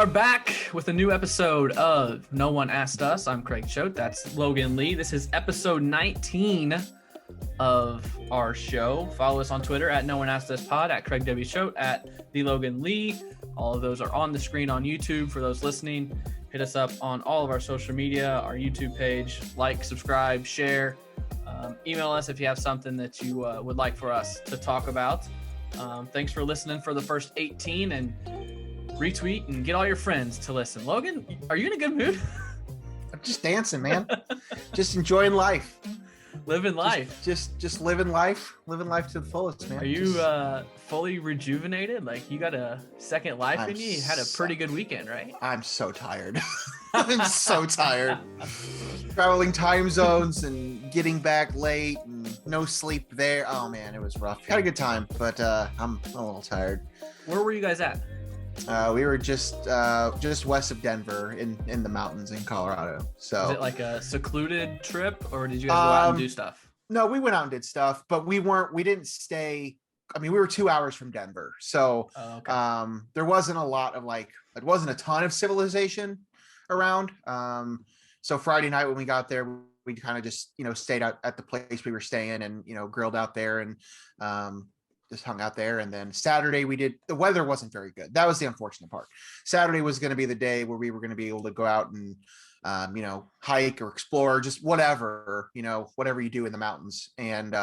are back with a new episode of No One Asked Us. I'm Craig Choate. That's Logan Lee. This is episode 19 of our show. Follow us on Twitter at No One Asked Us Pod, at Craig W. Choate, at The Logan Lee. All of those are on the screen on YouTube for those listening. Hit us up on all of our social media, our YouTube page. Like, subscribe, share. Email us if you have something that you would like for us to talk about. Thanks for listening for the first 18, and retweet and get all your friends to listen. Logan, are you in a good mood? I'm just dancing, man. Just enjoying life. Living life. Just living life to the fullest, man. Are you fully rejuvenated? Like, you got a second life in you? You had a pretty good weekend, right? I'm so tired. I'm so tired. Traveling time zones and getting back late and no sleep there. Oh man, it was rough. Had a good time, but I'm a little tired. Where were you guys at? We were just west of Denver in the mountains in Colorado. So is it like a secluded trip, or did you guys go out and do stuff? No, we went out and did stuff, but we didn't stay. I mean, we were 2 hours from Denver. So there wasn't a lot of it wasn't a ton of civilization around. So Friday night when we got there, we kind of just, stayed out at the place we were staying and, grilled out there and just hung out there. And then Saturday the weather wasn't very good. That was the unfortunate part. Saturday was going to be the day where we were going to be able to go out and, hike or explore, just whatever you do in the mountains. And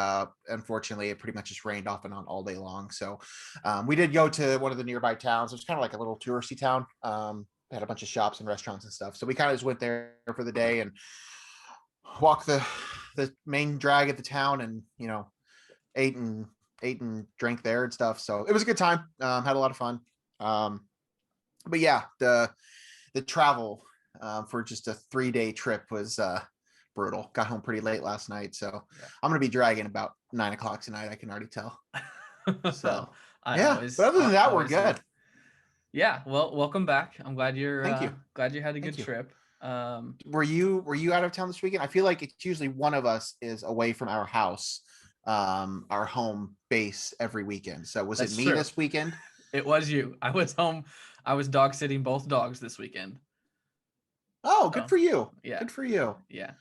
unfortunately, it pretty much just rained off and on all day long. So we did go to one of the nearby towns. It was kind of like a little touristy town. Had a bunch of shops and restaurants and stuff. So we kind of just went there for the day and walked the main drag at the town and, ate and drank there and stuff. So it was a good time. Had a lot of fun. But yeah, the travel for just a 3-day trip was brutal. Got home pretty late last night. So yeah. I'm going to be dragging about 9 o'clock tonight. I can already tell. So but other than that, we're good. Yeah. Well, welcome back. I'm glad Thank you. Glad you had a good trip. Were you out of town this weekend? I feel like it's usually one of us is away from our house, our home base every weekend. So was it me this weekend? It was you. I was home. I was dog sitting both dogs this weekend. Oh, good for you. Yeah. Good for you. Yeah.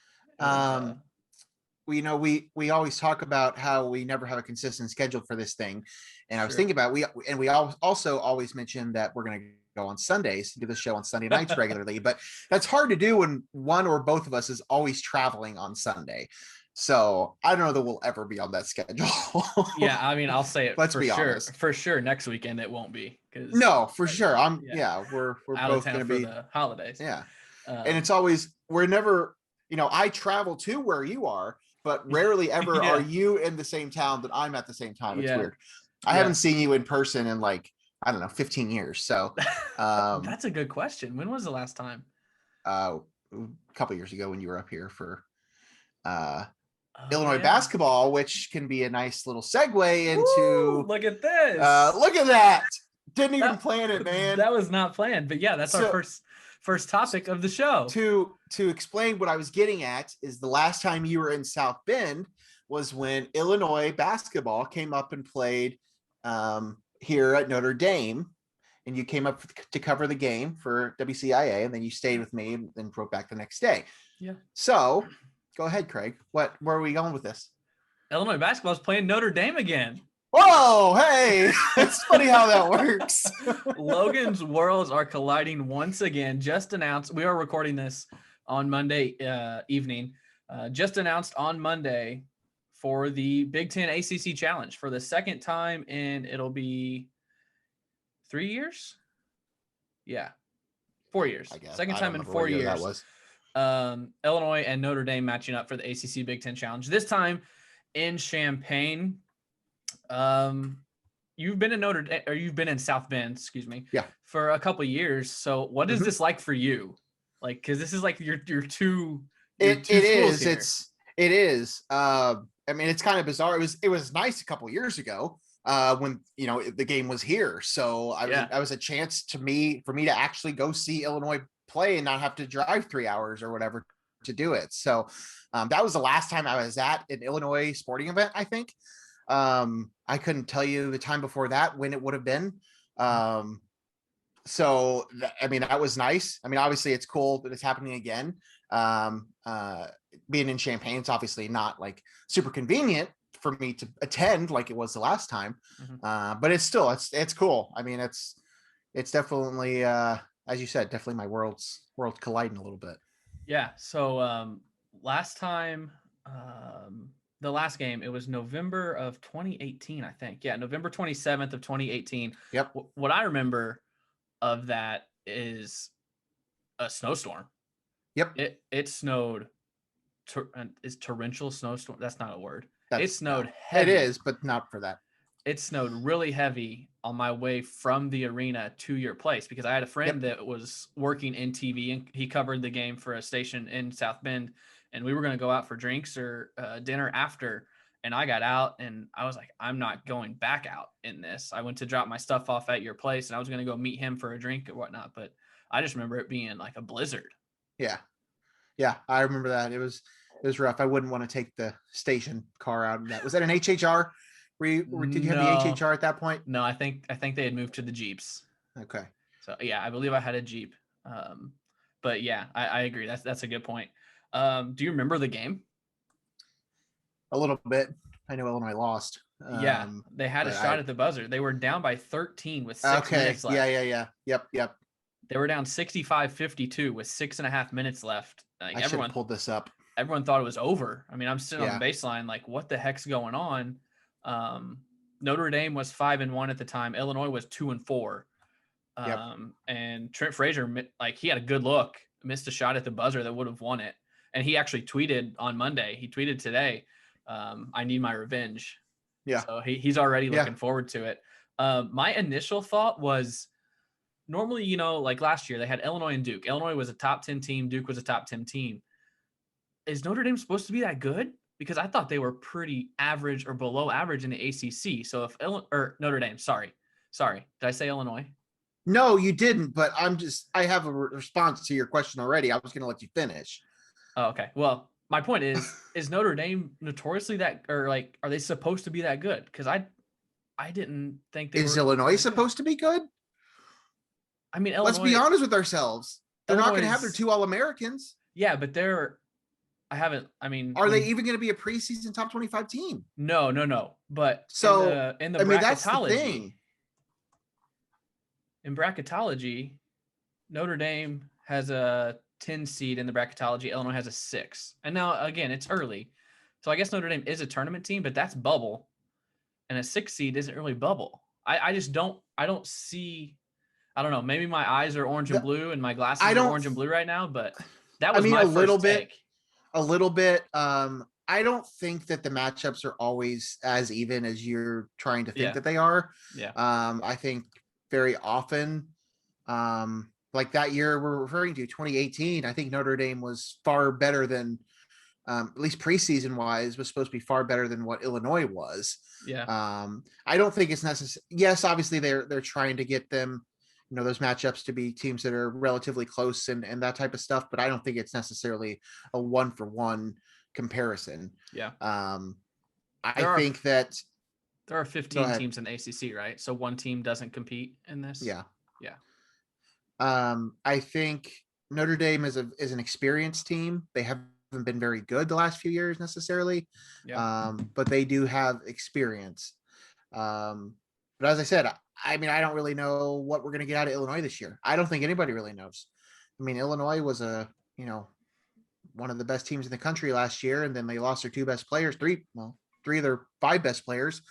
We always talk about how we never have a consistent schedule for this thing. And I was thinking about we also always mention that we're going to go on Sundays, do the show on Sunday nights regularly, but that's hard to do when one or both of us is always traveling on Sunday. So I don't know that we'll ever be on that schedule. Yeah, I mean, I'll say it. Let's be honest. For sure, next weekend it won't be. No, for sure. We're both going to be for the holidays. Yeah, and it's always we're never. I travel to where you are, but rarely ever are you in the same town that I'm at the same time. It's weird. I haven't seen you in person in 15 years. So that's a good question. When was the last time? A couple years ago when you were up here for Illinois basketball, which can be a nice little segue into. Look at this. Look at that. Didn't even plan it, man. That was not planned, but yeah, that's our first topic of the show. To explain what I was getting at is the last time you were in South Bend was when Illinois basketball came up and played here at Notre Dame, and you came up to cover the game for WCIA, and then you stayed with me and then drove back the next day. Yeah. So go ahead, Craig. Where are we going with this? Illinois basketball is playing Notre Dame again. Whoa, hey, it's funny how that works. Logan's worlds are colliding once again. Just announced, we are recording this on Monday evening, just announced on Monday for the Big Ten ACC Challenge for the second time in, it'll be 3 years? Yeah, 4 years. Second time in 4 years. That was. Illinois and Notre Dame matching up for the ACC Big Ten Challenge. This time in Champaign. You've been in South Bend, for a couple of years. So what is this like for you? Because this is like your two. It is. It is. I mean, it's kind of bizarre. It was nice a couple of years ago when the game was here. So I was a chance for me to actually go see Illinois play and not have to drive 3 hours or whatever to do it. So that was the last time I was at an Illinois sporting event, I think. I couldn't tell you the time before that when it would have been. So I mean, that was nice. I mean, obviously it's cool that it's happening again. Um, Being in Champaign, it's obviously not like super convenient for me to attend like it was the last time. But it's still, it's cool. I mean, it's definitely, as you said, definitely my worlds colliding a little bit. Yeah. So last time, the last game, it was November of 2018, I think. Yeah, November 27th of 2018. Yep. What I remember of that is a snowstorm. Yep. It snowed. Is torrential snowstorm? That's not a word. It snowed no, heavy. It is, but not for that. It snowed really heavy on my way from the arena to your place because I had a friend that was working in TV and he covered the game for a station in South Bend, and we were going to go out for drinks or dinner after. And I got out and I was like, I'm not going back out in this. I went to drop my stuff off at your place and I was going to go meet him for a drink or whatnot. But I just remember it being like a blizzard. Yeah. Yeah. I remember that. It was rough. I wouldn't want to take the station car out of that. Was that an HHR? Did you have the HHR at that point? No, I think they had moved to the Jeeps. Okay. So yeah, I believe I had a Jeep. But yeah, I agree. That's a good point. Do you remember the game? A little bit. I know Illinois lost. Yeah, they had a shot at the buzzer. They were down by 13 with 6 minutes left. Yeah. Yep. They were down 65-52 with 6.5 minutes left. I should have pulled this up. Everyone thought it was over. I mean, I'm sitting on the baseline like, what the heck's going on? Notre Dame was 5-1 at the time. Illinois was 2-4. And Trent Frazier, like, he had a good look, missed a shot at the buzzer that would have won it. And he actually tweeted on Monday. He tweeted today, I need my revenge. Yeah. So he's already looking forward to it. My initial thought was normally, like last year they had Illinois and Duke. Illinois was a top 10 team. Duke was a top 10 team. Is Notre Dame supposed to be that good? Because I thought they were pretty average or below average in the ACC. So if Notre Dame, sorry, did I say Illinois? No, you didn't. But I have a response to your question already. I was going to let you finish. Oh, okay. Well, my point is Notre Dame notoriously that, or like, are they supposed to be that good? Because I didn't think they were. Is Illinois supposed to be good? I mean, Illinois, let's be honest with ourselves. They're not going to have their 2 All-Americans. Yeah, but are they even going to be a preseason top 25 team? No. But so in the bracketology, that's the thing. In bracketology, Notre Dame has a 10 seed in the bracketology. Illinois has a 6. And now again, it's early. So I guess Notre Dame is a tournament team, but that's bubble. And a 6 seed isn't really bubble. I don't see, I don't know. Maybe my eyes are orange and blue and my glasses are orange and blue right now, but that was my first take. A little bit. I don't think that the matchups are always as even as you're trying to think that they are. Yeah. I think very often, like that year we're referring to 2018, I think Notre Dame was far better than, at least preseason wise, was supposed to be far better than what Illinois was. Yeah. I don't think it's necessary. Yes, obviously they're trying to get them, those matchups to be teams that are relatively close and that type of stuff, but I don't think it's necessarily a 1-for-1 comparison. Yeah. I think that there are 15 teams in the ACC, right? So one team doesn't compete in this. Yeah. Yeah. I think Notre Dame is an experienced team. They haven't been very good the last few years necessarily. Yeah. But they do have experience. But as I said, I mean, I don't really know what we're going to get out of Illinois this year. I don't think anybody really knows. I mean, Illinois was one of the best teams in the country last year, and then they lost their 2 best players, 3 of their 5 best players.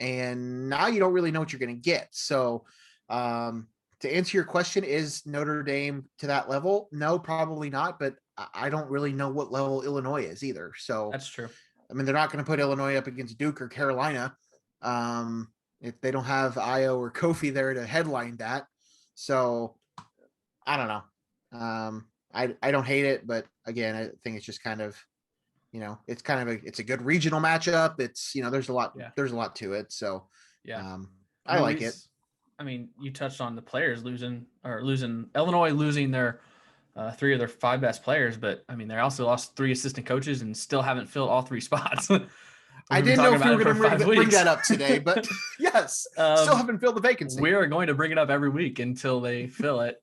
And now you don't really know what you're going to get. So to answer your question, is Notre Dame to that level? No, probably not. But I don't really know what level Illinois is either. So that's true. I mean, they're not going to put Illinois up against Duke or Carolina. If they don't have Io or Kofi there to headline that. So I don't know. I don't hate it, but again, I think it's just kind of, it's a good regional matchup. It's, there's a lot to it. So yeah, I like it. I mean, you touched on the players losing Illinois losing their 3 of their 5 best players, but I mean, they also lost 3 assistant coaches and still haven't filled all 3 spots. I didn't know if you were going to bring that up today, but yes, still haven't filled the vacancy. We are going to bring it up every week until they fill it.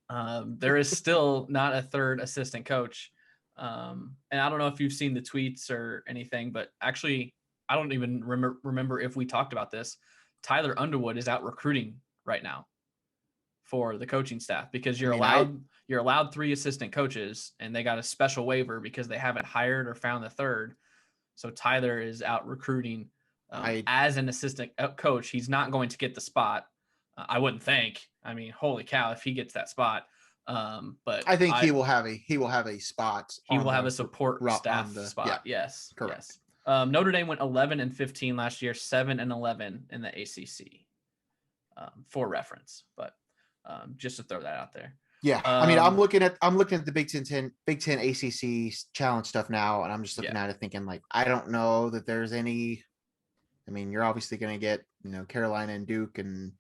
There is still not a third assistant coach. And I don't know if you've seen the tweets or anything, but actually, I don't even remember if we talked about this. Tyler Underwood is out recruiting right now for the coaching staff because you're allowed 3 assistant coaches, and they got a special waiver because they haven't hired or found the third. So Tyler is out recruiting as an assistant coach. He's not going to get the spot. I wouldn't think. I mean, holy cow, if he gets that spot. But I think he will have a spot. He will have a support staff spot. Yeah, yes, correct. Yes. Notre Dame went 11-15 last year, 7-11 in the ACC. For reference, but just to throw that out there. Yeah, I mean, I'm looking at the Big Ten ACC challenge stuff now, and I'm just looking at it thinking like, I don't know that there's any. I mean, you're obviously going to get Carolina and Duke, and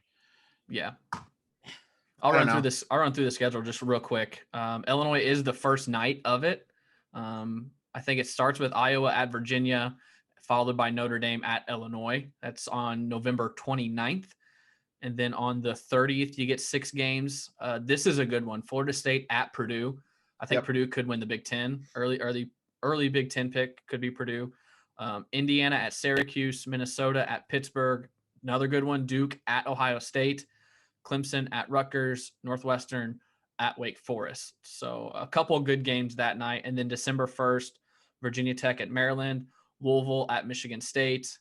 I'll run through the schedule just real quick. Illinois is the first night of it. I think it starts with Iowa at Virginia, followed by Notre Dame at Illinois. That's on November 29th. And then on the 30th, you get 6 games. This is a good one. Florida State at Purdue. I think Purdue could win the Big Ten. Early Big Ten pick could be Purdue. Indiana at Syracuse. Minnesota at Pittsburgh. Another good one. Duke at Ohio State. Clemson at Rutgers. Northwestern at Wake Forest. So a couple of good games that night. And then December 1st, Virginia Tech at Maryland. Louisville at Michigan State.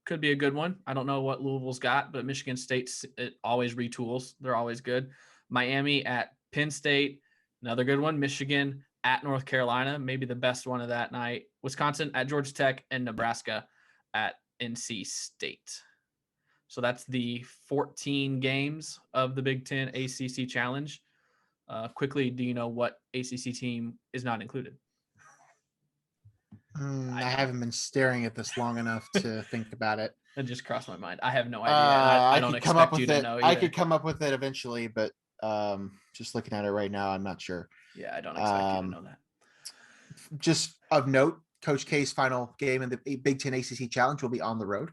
Could be a good one. I don't know what Louisville's got, but Michigan State, it always retools. They're always good. Miami at Penn State, another good one. Michigan at North Carolina, maybe the best one of that night. Wisconsin at Georgia Tech, and Nebraska at NC State. So that's the 14 games of the Big Ten ACC Challenge. Quickly, do you know what ACC team is not included? I haven't been staring at this long enough to think about it. It just crossed my mind. I have no idea. I don't expect you to know either. I could come up with it eventually, but just looking at it right now, I'm not sure. Yeah, I don't expect you to know that. Just of note, Coach K's final game in the Big Ten ACC Challenge will be on the road,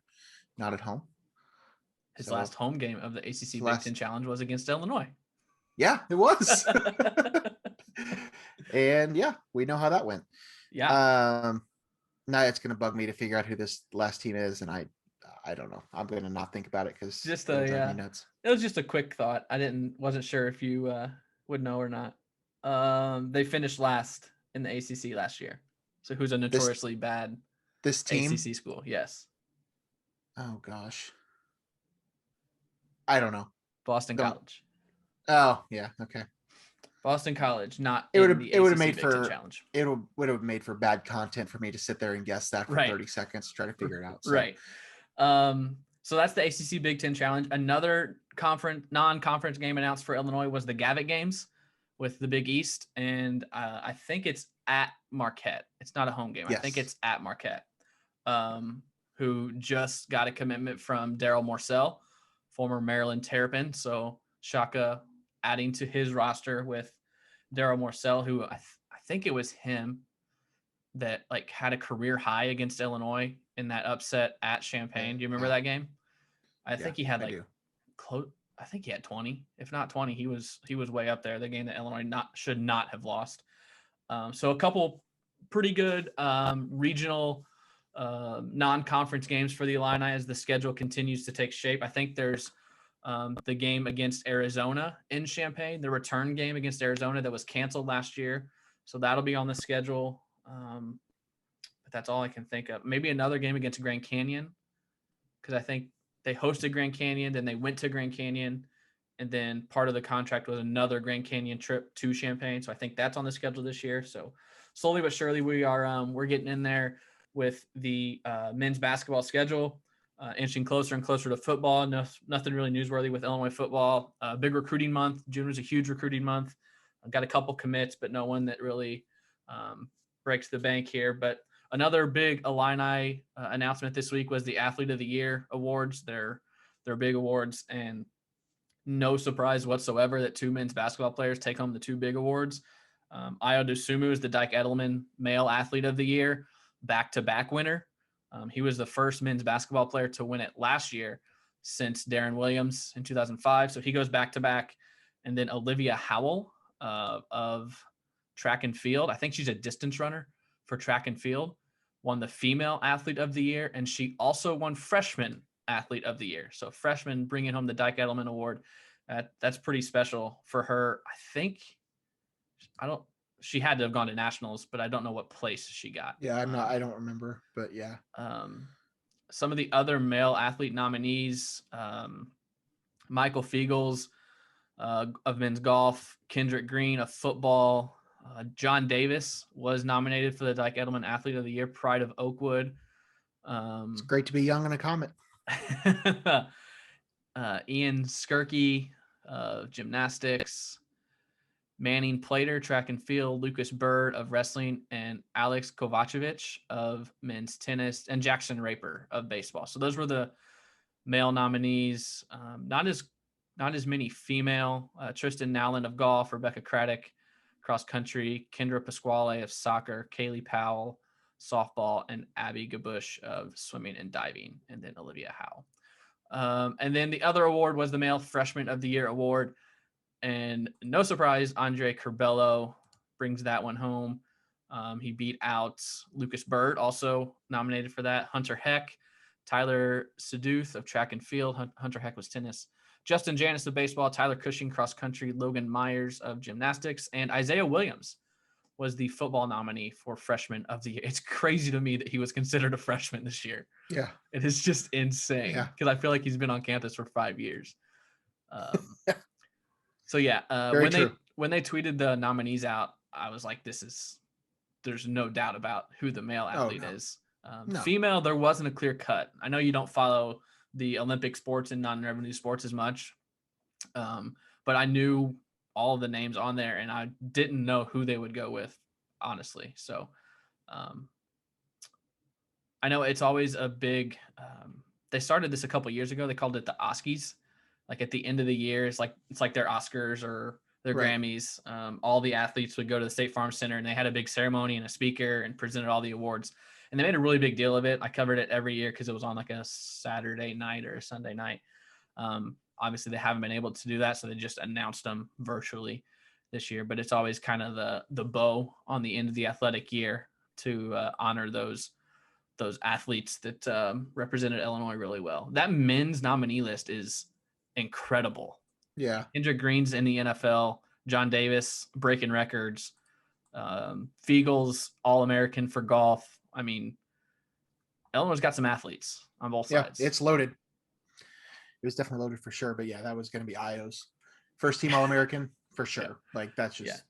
not at home. His last home game of the ACC Big Ten Challenge was against Illinois. Yeah, it was. And yeah, we know how that went. Yeah. Now it's going to bug me to figure out who this last team is, and I don't know. I'm going to not think about it because it was just a quick thought. Wasn't sure if you would know or not. They finished last in the ACC last year. So who's a notoriously bad team? ACC school? Yes. Oh gosh, I don't know. Boston College. Oh yeah, okay. Boston College, not it would have made for bad content for me to sit there and guess that for 30 seconds to try to figure it out. So. Right. So that's the ACC Big Ten Challenge. Another non-conference game announced for Illinois was the Gavitt games with the Big East, and I think it's at Marquette. It's not a home game. Yes. I think it's at Marquette, who just got a commitment from Daryl Morcell, former Maryland Terrapin. So Shaka adding to his roster with Daryl Morcell, who I think it was him that had a career high against Illinois in that upset at Champaign. Do you remember that game? I think he had close. I think he had 20, if not 20. He was way up there. The game that Illinois should not have lost. So a couple pretty good regional non-conference games for the Illini as the schedule continues to take shape. I think there's the game against Arizona in Champaign, the return game against Arizona that was canceled last year. So that'll be on the schedule. But that's all I can think of. Maybe another game against Grand Canyon, because I think they hosted Grand Canyon, then they went to Grand Canyon, and then part of the contract was another Grand Canyon trip to Champaign. So I think that's on the schedule this year. So slowly but surely we're getting in there with the men's basketball schedule. Inching closer and closer to football. Nothing really newsworthy with Illinois football. Big recruiting month. June was a huge recruiting month. I've got a couple commits, but no one that really breaks the bank here. But another big Illini announcement this week was the Athlete of the Year awards. They're big awards, and no surprise whatsoever that 2 men's basketball players take home the 2 big awards. Ayo Dosunmu is the Dyke Edelman Male Athlete of the Year, back-to-back winner. He was the first men's basketball player to win it last year since Darren Williams in 2005. So he goes back to back. And then Olivia Howell of track and field. I think she's a distance runner for track and field, won the female athlete of the year. And she also won freshman athlete of the year. So freshman bringing home the Dyke Edelman Award. That's pretty special for her. I think she had to have gone to nationals, but I don't know what place she got. Yeah, I don't remember, but yeah. Some of the other male athlete nominees, Michael Fiegels of men's golf, Kendrick Green of football, John Davis was nominated for the Dyke Edelman Athlete of the Year, Pride of Oakwood. It's great to be young in a Comet. Ian Skirky of gymnastics, Manning Plater, track and field, Lucas Bird of wrestling, and Alex Kovacevic of men's tennis, and Jackson Raper of baseball. So those were the male nominees. Not as many female. Tristan Nowland of golf, Rebecca Craddock, cross country, Kendra Pasquale of soccer, Kaylee Powell, softball, and Abby Gabush of swimming and diving, and then Olivia Howe. And then the other award was the Male Freshman of the Year award. And no surprise, Andre Curbelo brings that one home. He beat out Lucas Bird, also nominated for that. Hunter Heck, Tyler Seduth of track and field. Hunter Heck was tennis. Justin Janis of baseball, Tyler Cushing cross country, Logan Myers of gymnastics, and Isaiah Williams was the football nominee for freshman of the year. It's crazy to me that he was considered a freshman this year. Yeah. It is just insane because I feel like he's been on campus for 5 years. So yeah, when they tweeted the nominees out, I was like, there's no doubt about who the male athlete is. Female, there wasn't a clear cut. I know you don't follow the Olympic sports and non-revenue sports as much, but I knew all of the names on there, and I didn't know who they would go with, honestly. So I know it's always a big. They started this a couple years ago. They called it the Oskies. Like at the end of the year, it's like their Oscars or their Grammys. All the athletes would go to the State Farm Center, and they had a big ceremony and a speaker and presented all the awards. And they made a really big deal of it. I covered it every year because it was on like a Saturday night or a Sunday night. Obviously, they haven't been able to do that, so they just announced them virtually this year. But it's always kind of the bow on the end of the athletic year to honor those athletes that represented Illinois really well. That men's nominee list is incredible. Yeah. Kendrick Green's in the NFL. John Davis breaking records. Fiegels All-American for golf. I mean, Illinois got some athletes on both sides. It's loaded. It was definitely loaded for sure. But yeah, that was going to be Io's first team All-American for sure. Yeah. Like that's just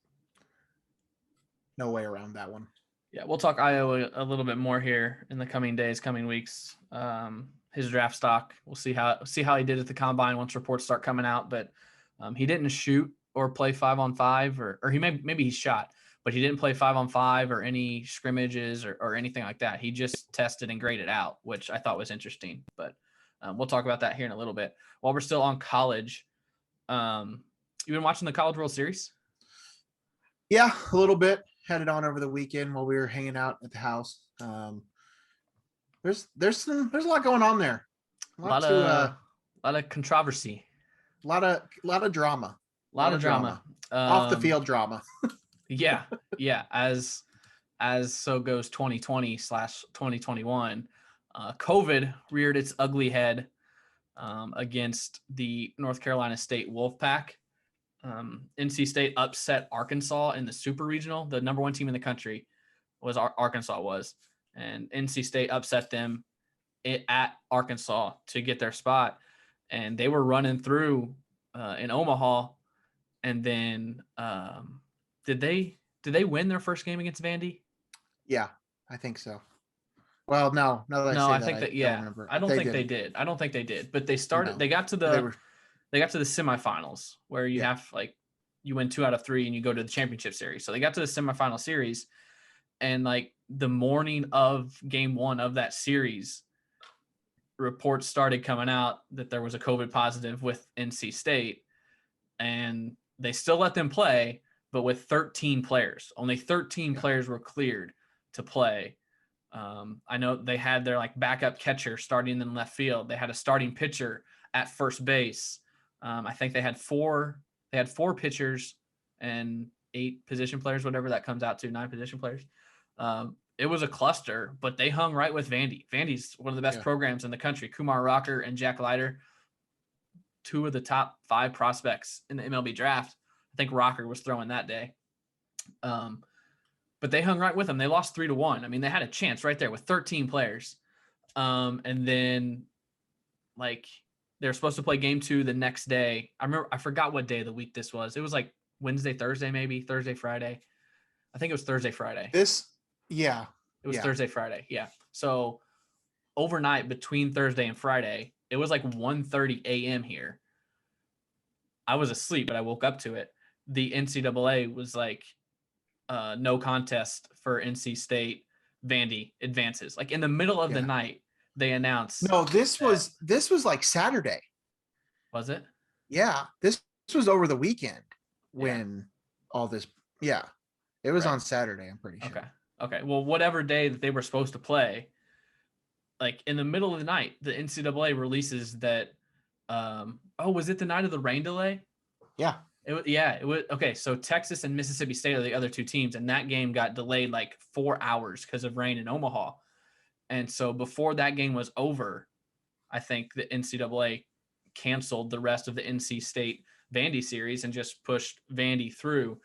no way around that one. Yeah, we'll talk Io a little bit more here in the coming days, coming weeks. His draft stock. We'll see how he did at the combine once reports start coming out. But he didn't shoot or play 5-on-5, or he maybe he shot, but he didn't play 5-on-5 or any scrimmages or anything like that. He just tested and graded out, which I thought was interesting. But we'll talk about that here in a little bit. While we're still on college, you've been watching the College World Series? Yeah, a little bit. Had it on over the weekend while we were hanging out at the house. There's a lot going on there. A lot of controversy. A lot of drama. A lot of drama. Off the field drama. Yeah. As so goes 2020/2021. COVID reared its ugly head against the North Carolina State Wolfpack. NC State upset Arkansas in the Super Regional. The number one team in the country was Arkansas was. And NC State upset them at Arkansas to get their spot. And they were running through in Omaha. And then did they win their first game against Vandy? Yeah, I think so. Well, no, I think that. I don't think they did. I don't think they did. But they started. No. They got to the semifinals where you have you win 2 out of 3 and you go to the championship series. So they got to the semifinal series, and like the morning of game 1 of that series, reports started coming out that there was a COVID positive with NC State, and they still let them play, but with 13 players. Only 13 players were cleared to play. I know they had their like backup catcher starting in left field. They had a starting pitcher at first base. I think they had four pitchers and 8 position players, whatever that comes out to, 9 position players. It was a cluster, but they hung right with Vandy. Vandy's one of the best programs in the country. Kumar Rocker and Jack Leiter, 2 of the top 5 prospects in the MLB draft. I think Rocker was throwing that day. But they hung right with them. They lost 3-1. I mean, they had a chance right there with 13 players. And then like they're supposed to play game 2 the next day. I forgot what day of the week this was. It was like Wednesday, Thursday, maybe Thursday, Friday. I think it was Thursday, Friday. It was Thursday, Friday. Yeah. So overnight between Thursday and Friday, it was like 1:30 a.m. here. I was asleep, but I woke up to it. The NCAA was like, no contest for NC State. Vandy advances. Like in the middle of the night, they announced. No, this was like Saturday. Was it? Yeah, this was over the weekend when all this. Yeah, it was on Saturday. I'm pretty sure. Okay. Well, whatever day that they were supposed to play, like in the middle of the night, the NCAA releases that. Was it the night of the rain delay? Yeah. It was okay. So Texas and Mississippi State are the other 2 teams, and that game got delayed like 4 hours because of rain in Omaha. And so before that game was over, I think the NCAA canceled the rest of the NC State Vandy series and just pushed Vandy through.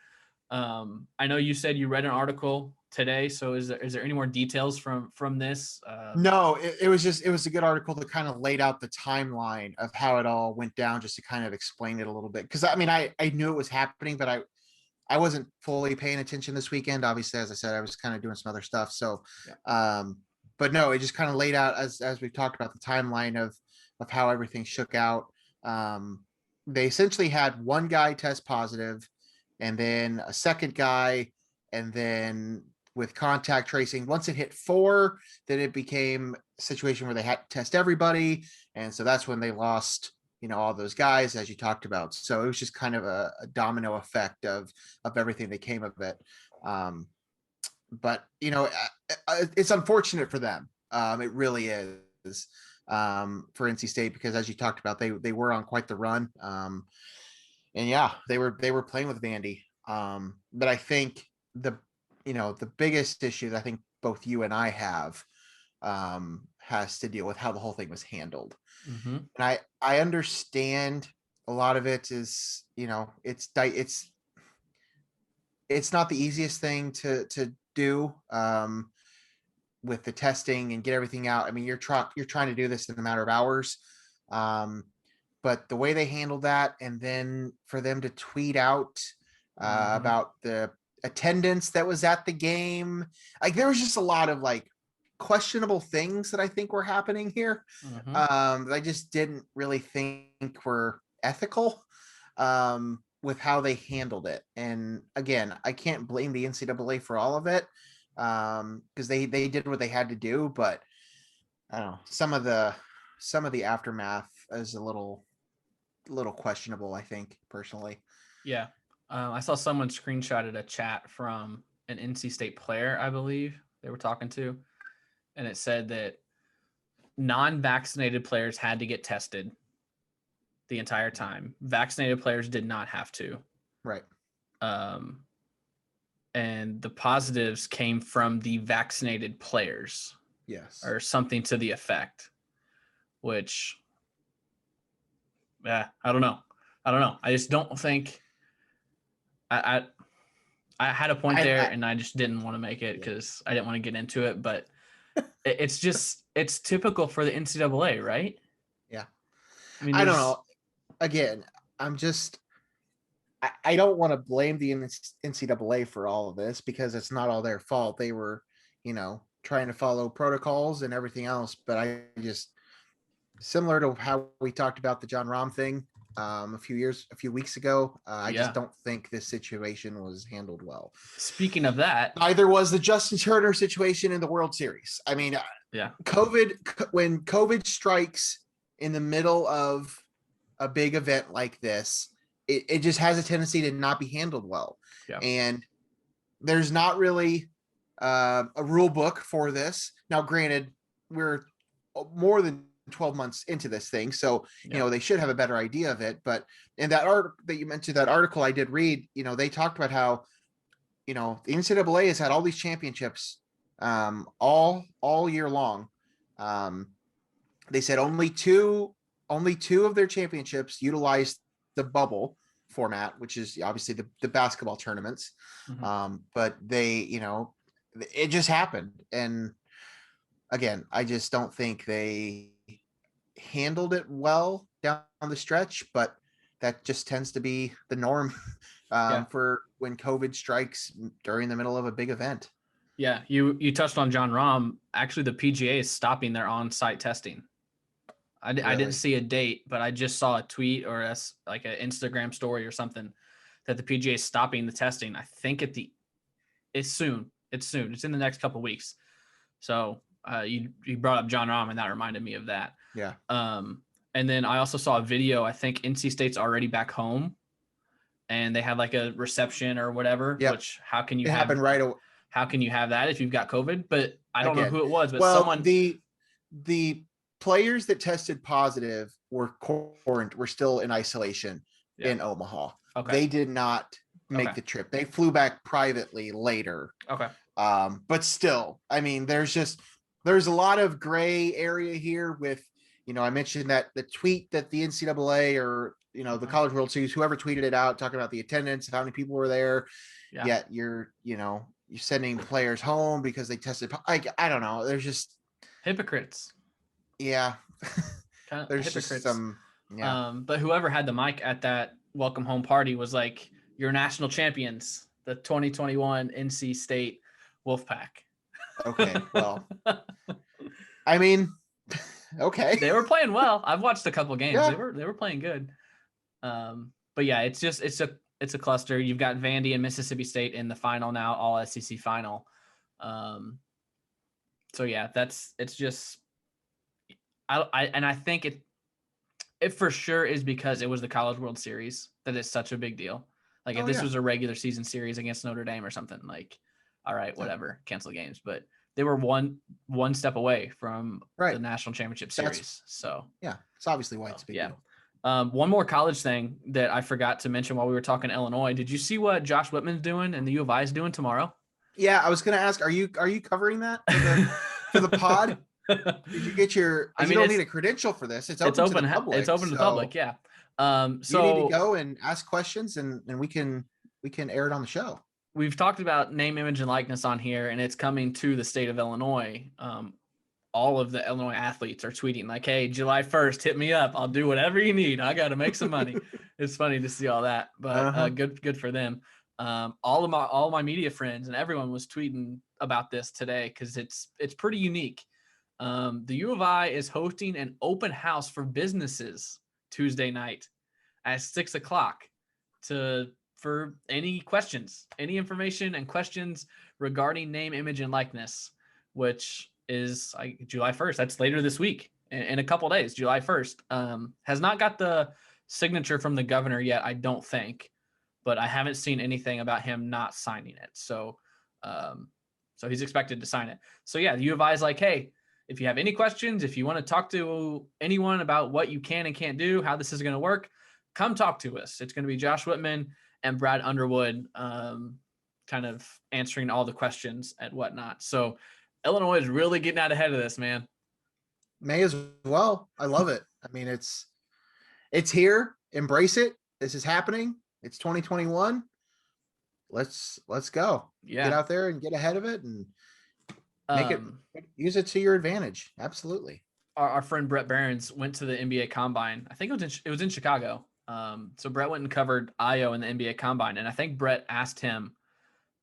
I know you said you read an article today. So is there any more details from this? No, it was a good article that kind of laid out the timeline of how it all went down, just to kind of explain it a little bit. Because I mean, I knew it was happening, but I wasn't fully paying attention this weekend. Obviously, as I said, I was kind of doing some other stuff. So, but no, it just kind of laid out as we've talked about the timeline of how everything shook out. They essentially had one guy test positive, and then a second guy, and then with contact tracing, once it hit 4, then it became a situation where they had to test everybody. And so that's when they lost, all those guys, as you talked about. So it was just kind of a domino effect of everything that came of it. But it's unfortunate for them. It really is, for NC State, because as you talked about, they were on quite the run. And yeah, they were playing with Vandy. But I think the biggest issue that I think both you and I have, has to deal with how the whole thing was handled. Mm-hmm. And I understand a lot of it is, it's not the easiest thing to do, with the testing and get everything out. I mean, you're trying to do this in a matter of hours. But the way they handled that, and then for them to tweet out about the attendance that was at the game, like there was just a lot of like questionable things that I think were happening here. That I just didn't really think were ethical, with how they handled it. And again, I can't blame the NCAA for all of it, because they did what they had to do. But I don't know, some of the aftermath is a little questionable, I think, personally. Yeah. I saw someone screenshotted a chat from an NC State player, I believe they were talking to, and it said that non-vaccinated players had to get tested the entire time. Vaccinated players did not have to. Right. And the positives came from the vaccinated players. Yes. Or something to the effect, which, I don't know. I just don't think I had a point there, and I just didn't want to make it because I didn't want to get into it. But it's typical for the NCAA, right? Yeah. I mean, I don't know. Again, I don't want to blame the NCAA for all of this, because it's not all their fault. They were, trying to follow protocols and everything else. But I just, similar to how we talked about the John Rahm thing, a few weeks ago, I just don't think this situation was handled well. Speaking of that, neither was the Justin Turner situation in the World Series. I mean, when COVID strikes in the middle of a big event like this, it just has a tendency to not be handled well. Yeah. And there's not really a rule book for this. Now, granted, we're more than 12 months into this thing, so they should have a better idea of it. But in that article that you mentioned, that article I did read, they talked about how the NCAA has had all these championships all year long. They said only two of their championships utilized the bubble format, which is obviously the basketball tournaments. Mm-hmm. But they, it just happened. And again, I just don't think they handled it well down the stretch, but that just tends to be the norm for when COVID strikes during the middle of a big event. Yeah, you touched on John Rahm. Actually, the PGA is stopping their on-site testing. I didn't see a date, but I just saw a tweet or like an Instagram story or something that the PGA is stopping the testing. I think it's soon. It's in the next couple of weeks. So you brought up John Rahm, and that reminded me of that. Yeah. And then I also saw a video. I think NC State's already back home, and they had like a reception or whatever. Yep. Which how can you it have happened right away? How can you have that if you've got COVID? But I don't know who it was. But someone the players that tested positive were still in isolation in Omaha. Okay. They did not make the trip. They flew back privately later. Okay. But still, I mean, there's a lot of gray area here with, I mentioned that the tweet that the NCAA or, the College World Series, whoever tweeted it out, talking about the attendance of how many people were there. Yeah. Yet you're sending players home because they tested. I don't know. There's just hypocrites. Yeah. There's hypocrites. Just some, but whoever had the mic at that welcome home party was like, "You're national champions, the 2021 NC State Wolfpack." Okay, well, I mean, okay. They were playing well. I've watched a couple games. Yeah. They were playing good. But yeah, it's a cluster. You've got Vandy and Mississippi State in the final now, all SEC final. So yeah, it's just. I think it for sure is because it was the College World Series that it's such a big deal. Like if this was a regular season series against Notre Dame or something, like, all right, whatever, cancel games. But they were one step away from the national championship series. So yeah, it's obviously why it's a big deal. One more college thing that I forgot to mention while we were talking Illinois. Did you see what Josh Whitman's doing and the U of I is doing tomorrow? Yeah, I was going to ask, are you covering that for the pod? Did you get your? You don't need a credential for this. It's open to the public. It's open to the public. Yeah. So you need to go and ask questions, and we can air it on the show. We've talked about name, image, and likeness on here, and it's coming to the state of Illinois. All of the Illinois athletes are tweeting like, "Hey, July 1st, hit me up. I'll do whatever you need. I got to make some money." It's funny to see all that, but good for them. All of my media friends and everyone was tweeting about this today because it's pretty unique. The U of I is hosting an open house for businesses Tuesday night at 6:00 for any questions, any information and questions regarding name, image, and likeness, which is July 1st. That's later this week in a couple days. July 1st has not got the signature from the governor yet, I don't think, but I haven't seen anything about him not signing it. So he's expected to sign it. So yeah, the U of I is like, hey, if you have any questions, if you want to talk to anyone about what you can and can't do, how this is going to work, come talk to us. It's going to be Josh Whitman and Brad Underwood kind of answering all the questions and whatnot. So Illinois is really getting out ahead of this, man. May as well. I love it. I mean, it's here. Embrace it. This is happening. It's 2021. Let's go. Yeah. Get out there and get ahead of it and use it to your advantage. Absolutely. Our friend Brett Behrens went to the NBA Combine. I think it was in Chicago. So Brett went and covered Io in the NBA Combine, and I think Brett asked him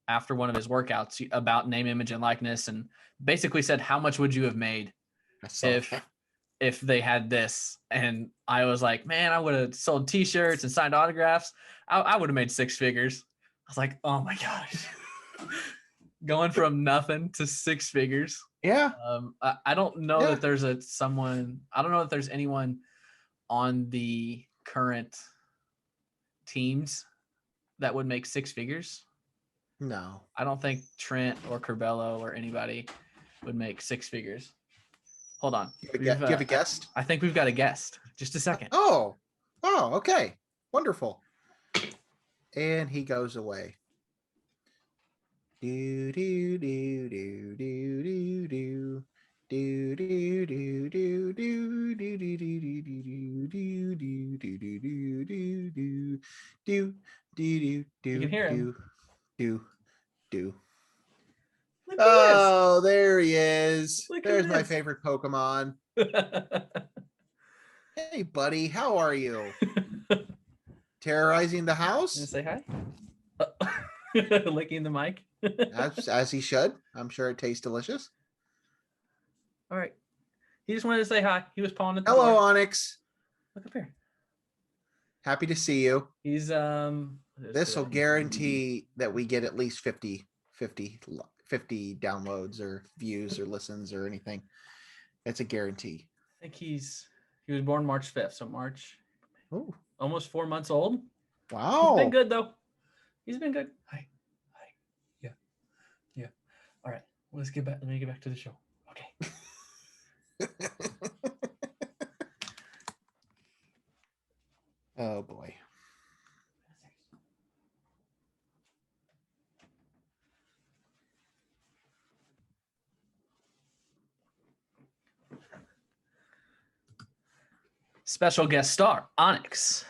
after one of his workouts about name, image, and likeness, and basically said, "How much would you have made if they had this?" And I was like, "Man, I would have sold T-shirts and signed autographs. I would have made six figures." I was like, "Oh my gosh." Going from nothing to six figures. Yeah. I don't know that there's I don't know that there's anyone on the current teams that would make six figures. No. I don't think Trent or Curbelo or anybody would make six figures. Hold on. Do you have a guest? I think we've got a guest. Just a second. Oh, okay. Wonderful. And he goes away. Do do do do do do do. Do do do do do do do do do do do do do do do do do. You can hear him. Do. Look Oh, there he is. Look at There's my this. favorite Pokemon. Hey, buddy, how are you? Terrorizing the house? Say hi. Licking the mic. as he should. I'm sure it tastes delicious. All right. He just wanted to say hi. He was pawing at the Hello, door. Onyx. Look up here. Happy to see you. He's This will guarantee that we get at least 50 downloads or views or listens or anything. It's a guarantee. I think he was born March 5th, so March. Oh, Almost 4 months old. wow. He's been good though. He's been good. Hi. Yeah. All right. Let me get back to the show. Okay. Oh boy. Special guest star Onyx.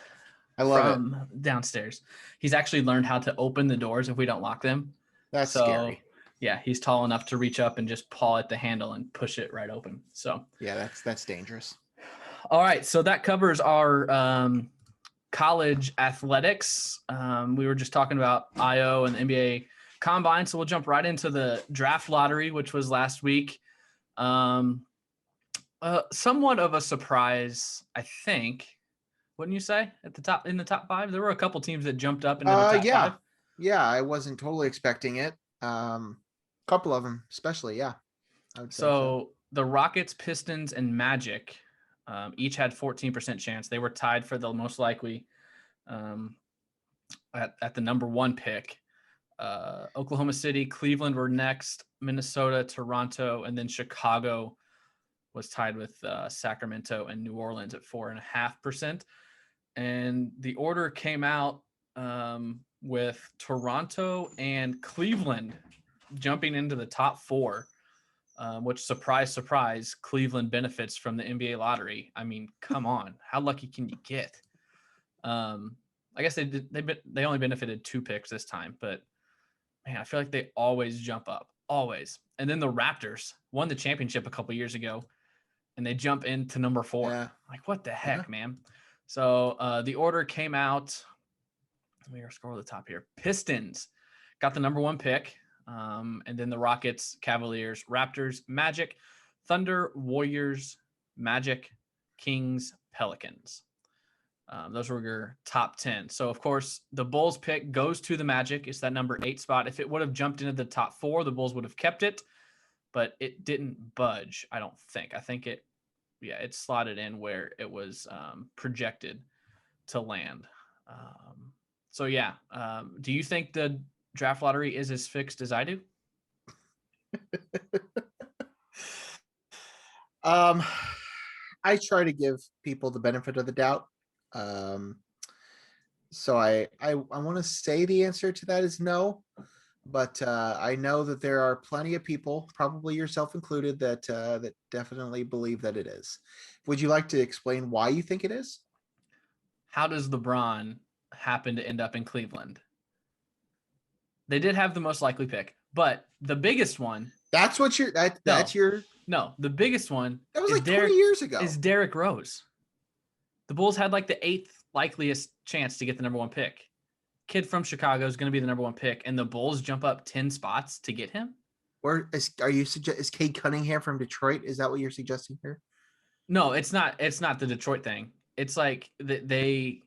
I love from downstairs. He's actually learned how to open the doors if we don't lock them. That's scary. Yeah, he's tall enough to reach up and just paw at the handle and push it right open. So yeah, that's dangerous. All right, so that covers our college athletics. We were just talking about IO and the NBA Combine, so we'll jump right into the draft lottery, which was last week. Somewhat of a surprise, I think. Wouldn't you say in the top five? There were a couple teams that jumped up into the top five. Yeah, I wasn't totally expecting it. Couple of them, especially, yeah. So the Rockets, Pistons, and Magic each had 14% chance. They were tied for the most likely at the number one pick. Oklahoma City, Cleveland were next, Minnesota, Toronto, and then Chicago was tied with Sacramento and New Orleans at 4.5%. And the order came out with Toronto and Cleveland jumping into the top four, which surprise, Cleveland benefits from the NBA lottery. I mean, come on, how lucky can you get? I guess they only benefited 2 picks this time, but man, I feel like they always jump up, always. And then the Raptors won the championship a couple years ago, and they jump into number 4. Yeah. Like, what the heck, man? So the order came out. Let me scroll to the top here. Pistons got the number 1 pick. And then the Rockets, Cavaliers, Raptors, Magic, Thunder, Warriors, Magic, Kings, Pelicans. Those were your top 10. So, of course, the Bulls pick goes to the Magic. It's that number 8 spot. If it would have jumped into the top 4, the Bulls would have kept it, but it didn't budge, I don't think. I think it slotted in where it was projected to land. Do you think the draft lottery is as fixed as I do? I try to give people the benefit of the doubt. So I want to say the answer to that is no, but I know that there are plenty of people, probably yourself included, that definitely believe that it is. Would you like to explain why you think it is? How does LeBron happen to end up in Cleveland? They did have the most likely pick, but the biggest one. That's what the biggest one. That was like 20 years ago. Is Derrick Rose. The Bulls had like the 8th likeliest chance to get the number 1 pick. Kid from Chicago is going to be the number 1 pick, and the Bulls jump up 10 spots to get him. Is Cade Cunningham from Detroit? Is that what you're suggesting here? No, it's not. It's not the Detroit thing. It's like they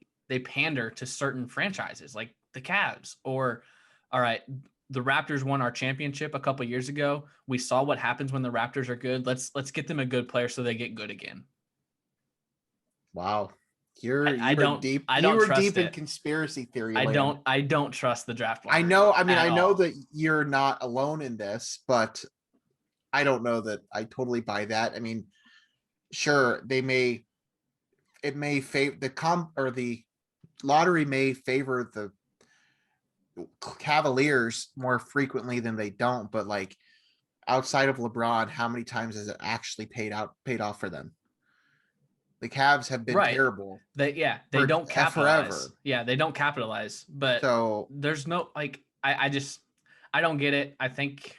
pander to certain franchises, like the Cavs. Or, all right, the Raptors won our championship a couple years ago. We saw what happens when the Raptors are good. Let's get them a good player so they get good again. Wow. I don't deep. I You don't were trust deep in it. conspiracy theory I land. don't trust the draft I lottery know. I mean, at I know all. that you're not alone in this, but I don't know that I totally buy that. I mean, sure, it may favor the lottery may favor the Cavaliers more frequently than they don't, but like outside of LeBron, how many times has it actually paid off for them? The Cavs have been Right. terrible. They for don't capitalize. forever. Yeah, they don't capitalize. But So there's no like I don't get it. I think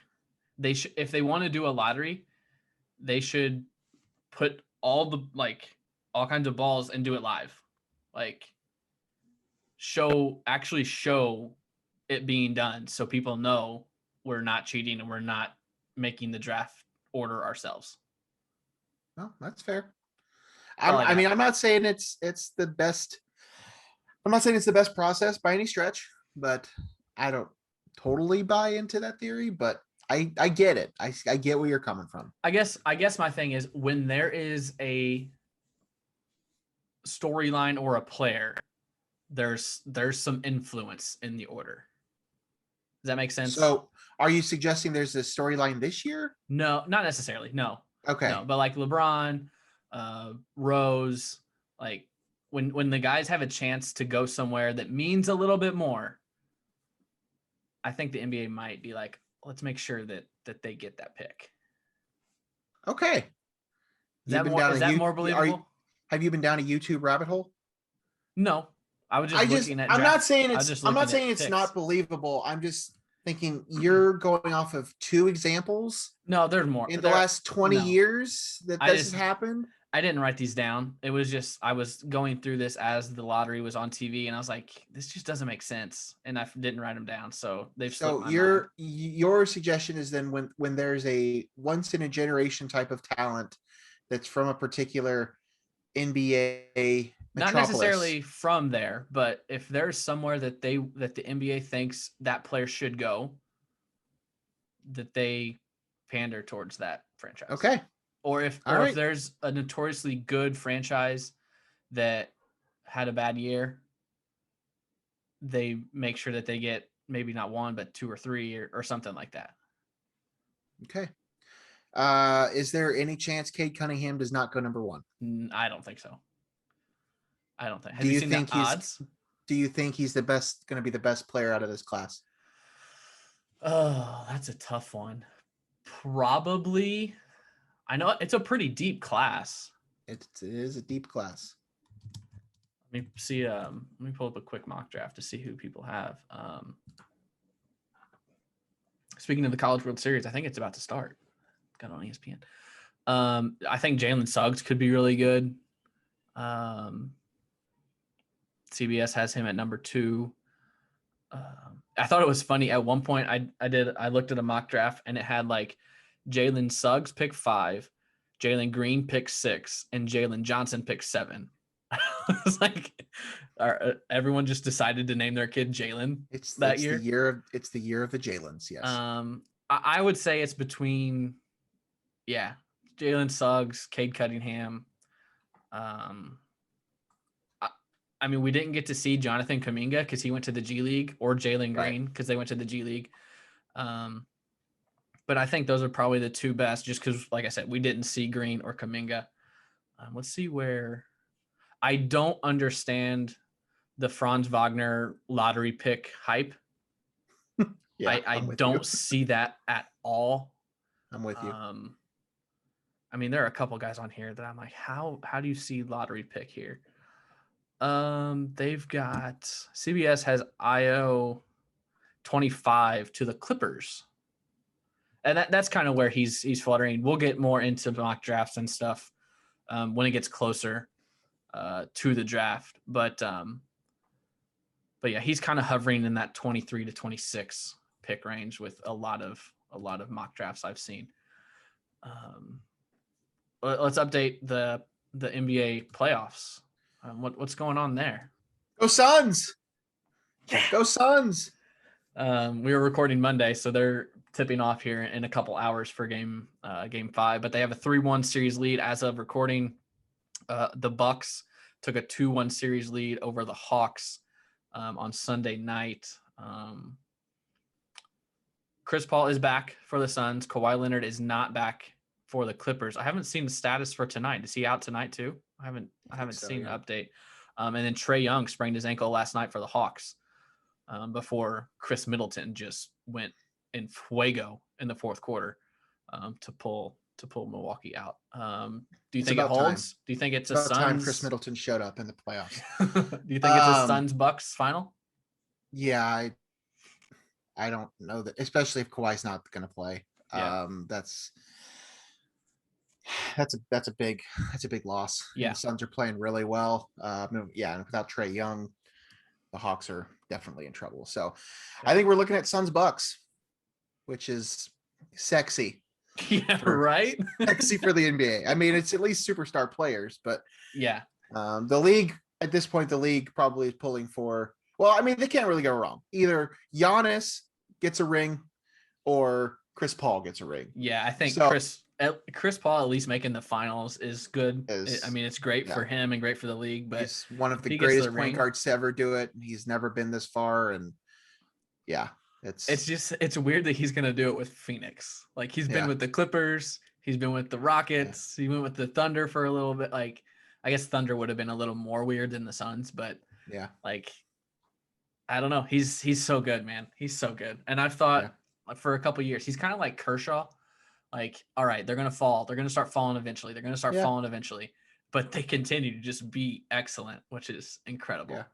they should, if they want to do a lottery, they should put all kinds of balls and do it live. Like actually show it being done so people know we're not cheating and we're not making the draft order ourselves. well, that's fair. I mean, I'm not saying it's the best. I'm not saying it's the best process by any stretch, but I don't totally buy into that theory. But I get it. I get where you're coming from. I guess my thing is when there is a storyline or a player, there's some influence in the order. Does that make sense? So, are you suggesting there's a storyline this year? No, not necessarily. No. Okay. No, but like LeBron, Rose, like when the guys have a chance to go somewhere that means a little bit more, I think the NBA might be like, let's make sure that they get that pick. Okay. Is that more believable? Have you been down a YouTube rabbit hole? No, I was just looking at. I'm not saying it's picks. not believable. I'm just thinking you're going off of two examples. No, there's more in the last 20 years that this has happened. I didn't write these down. It was just I was going through this as the lottery was on TV, and I was like, this just doesn't make sense, and I didn't write them down. So they've slipped my mind. Your suggestion is then when there's a once in a generation type of talent that's from a particular NBA not necessarily from there, but if there's somewhere that the NBA thinks that player should go, that they pander towards that franchise. Okay. Or if there's a notoriously good franchise that had a bad year, they make sure that they get maybe not one, but two or three or something like that. Okay. Is there any chance Cade Cunningham does not go number one? I don't think so. I don't think. Have you seen the odds? Do you think he's going to be the best player out of this class? Oh, that's a tough one. Probably. I know it's a pretty deep class. It is a deep class. Let me see. Let me pull up a quick mock draft to see who people have. Speaking of the College World Series, I think it's about to start. Got on ESPN. I think Jalen Suggs could be really good. CBS has him at number 2. I thought it was funny. At one point, I looked at a mock draft and it had like Jalen Suggs pick 5, Jalen Green pick 6, and Jalen Johnson pick 7. It's like everyone just decided to name their kid Jalen. It's the year of the Jalens. Yes. I would say it's between, Jalen Suggs, Cade Cunningham. I mean, we didn't get to see Jonathan Kuminga because he went to the G League, or Jalen Green because they went to the G League. But I think those are probably the two best just because, like I said, we didn't see Green or Kuminga. Let's see where – I don't understand the Franz Wagner lottery pick hype. I don't see that at all. I'm with you. I mean, there are a couple guys on here that I'm like, how do you see lottery pick here? They've got CBS has IO 25 to the Clippers. And that's kind of where he's fluttering. We'll get more into mock drafts and stuff when it gets closer to the draft. But yeah, he's kind of hovering in that 23 to 26 pick range with a lot of mock drafts I've seen. Let's update the NBA playoffs. What's going on there? Go Suns! Yeah. Go Suns! We were recording Monday, so they're tipping off here in a couple hours for game 5, but they have a 3-1 series lead as of recording. The Bucks took a 2-1 series lead over the Hawks on Sunday night. Chris Paul is back for the Suns. Kawhi Leonard is not back for the Clippers. I haven't seen the status for tonight. Is he out tonight too? I haven't seen the update. And then Trae Young sprained his ankle last night for the Hawks before Chris Middleton just went in fuego in the fourth quarter to pull Milwaukee out. Do you think it holds? Do you think it's a Suns? Time Chris Middleton showed up in the playoffs. Do you think it's a Suns Bucks final? Yeah, I don't know that, especially if Kawhi's not going to play. Yeah. That's a big loss. Yeah, the Suns are playing really well. And without Trae Young, the Hawks are definitely in trouble. So, I think we're looking at Suns Bucks, which is sexy. Yeah, right. Sexy for the NBA. I mean, it's at least superstar players, but yeah, the league at this point, the league probably is pulling for. Well, I mean, they can't really go wrong. Either Giannis gets a ring, or Chris Paul gets a ring. Yeah, I think Chris Paul at least making the finals is good. I mean, it's great for him and great for the league. But he's one of the greatest point guards to ever do it. He's never been this far, and it's weird that he's gonna do it with Phoenix. Like he's been with the Clippers, he's been with the Rockets, he went with the Thunder for a little bit. Like I guess Thunder would have been a little more weird than the Suns, but like I don't know. He's so good, man. He's so good. And I've thought for a couple of years, he's kind of like Kershaw. Like, all right, they're gonna fall. They're gonna start falling eventually. They're gonna start falling eventually. But they continue to just be excellent, which is incredible.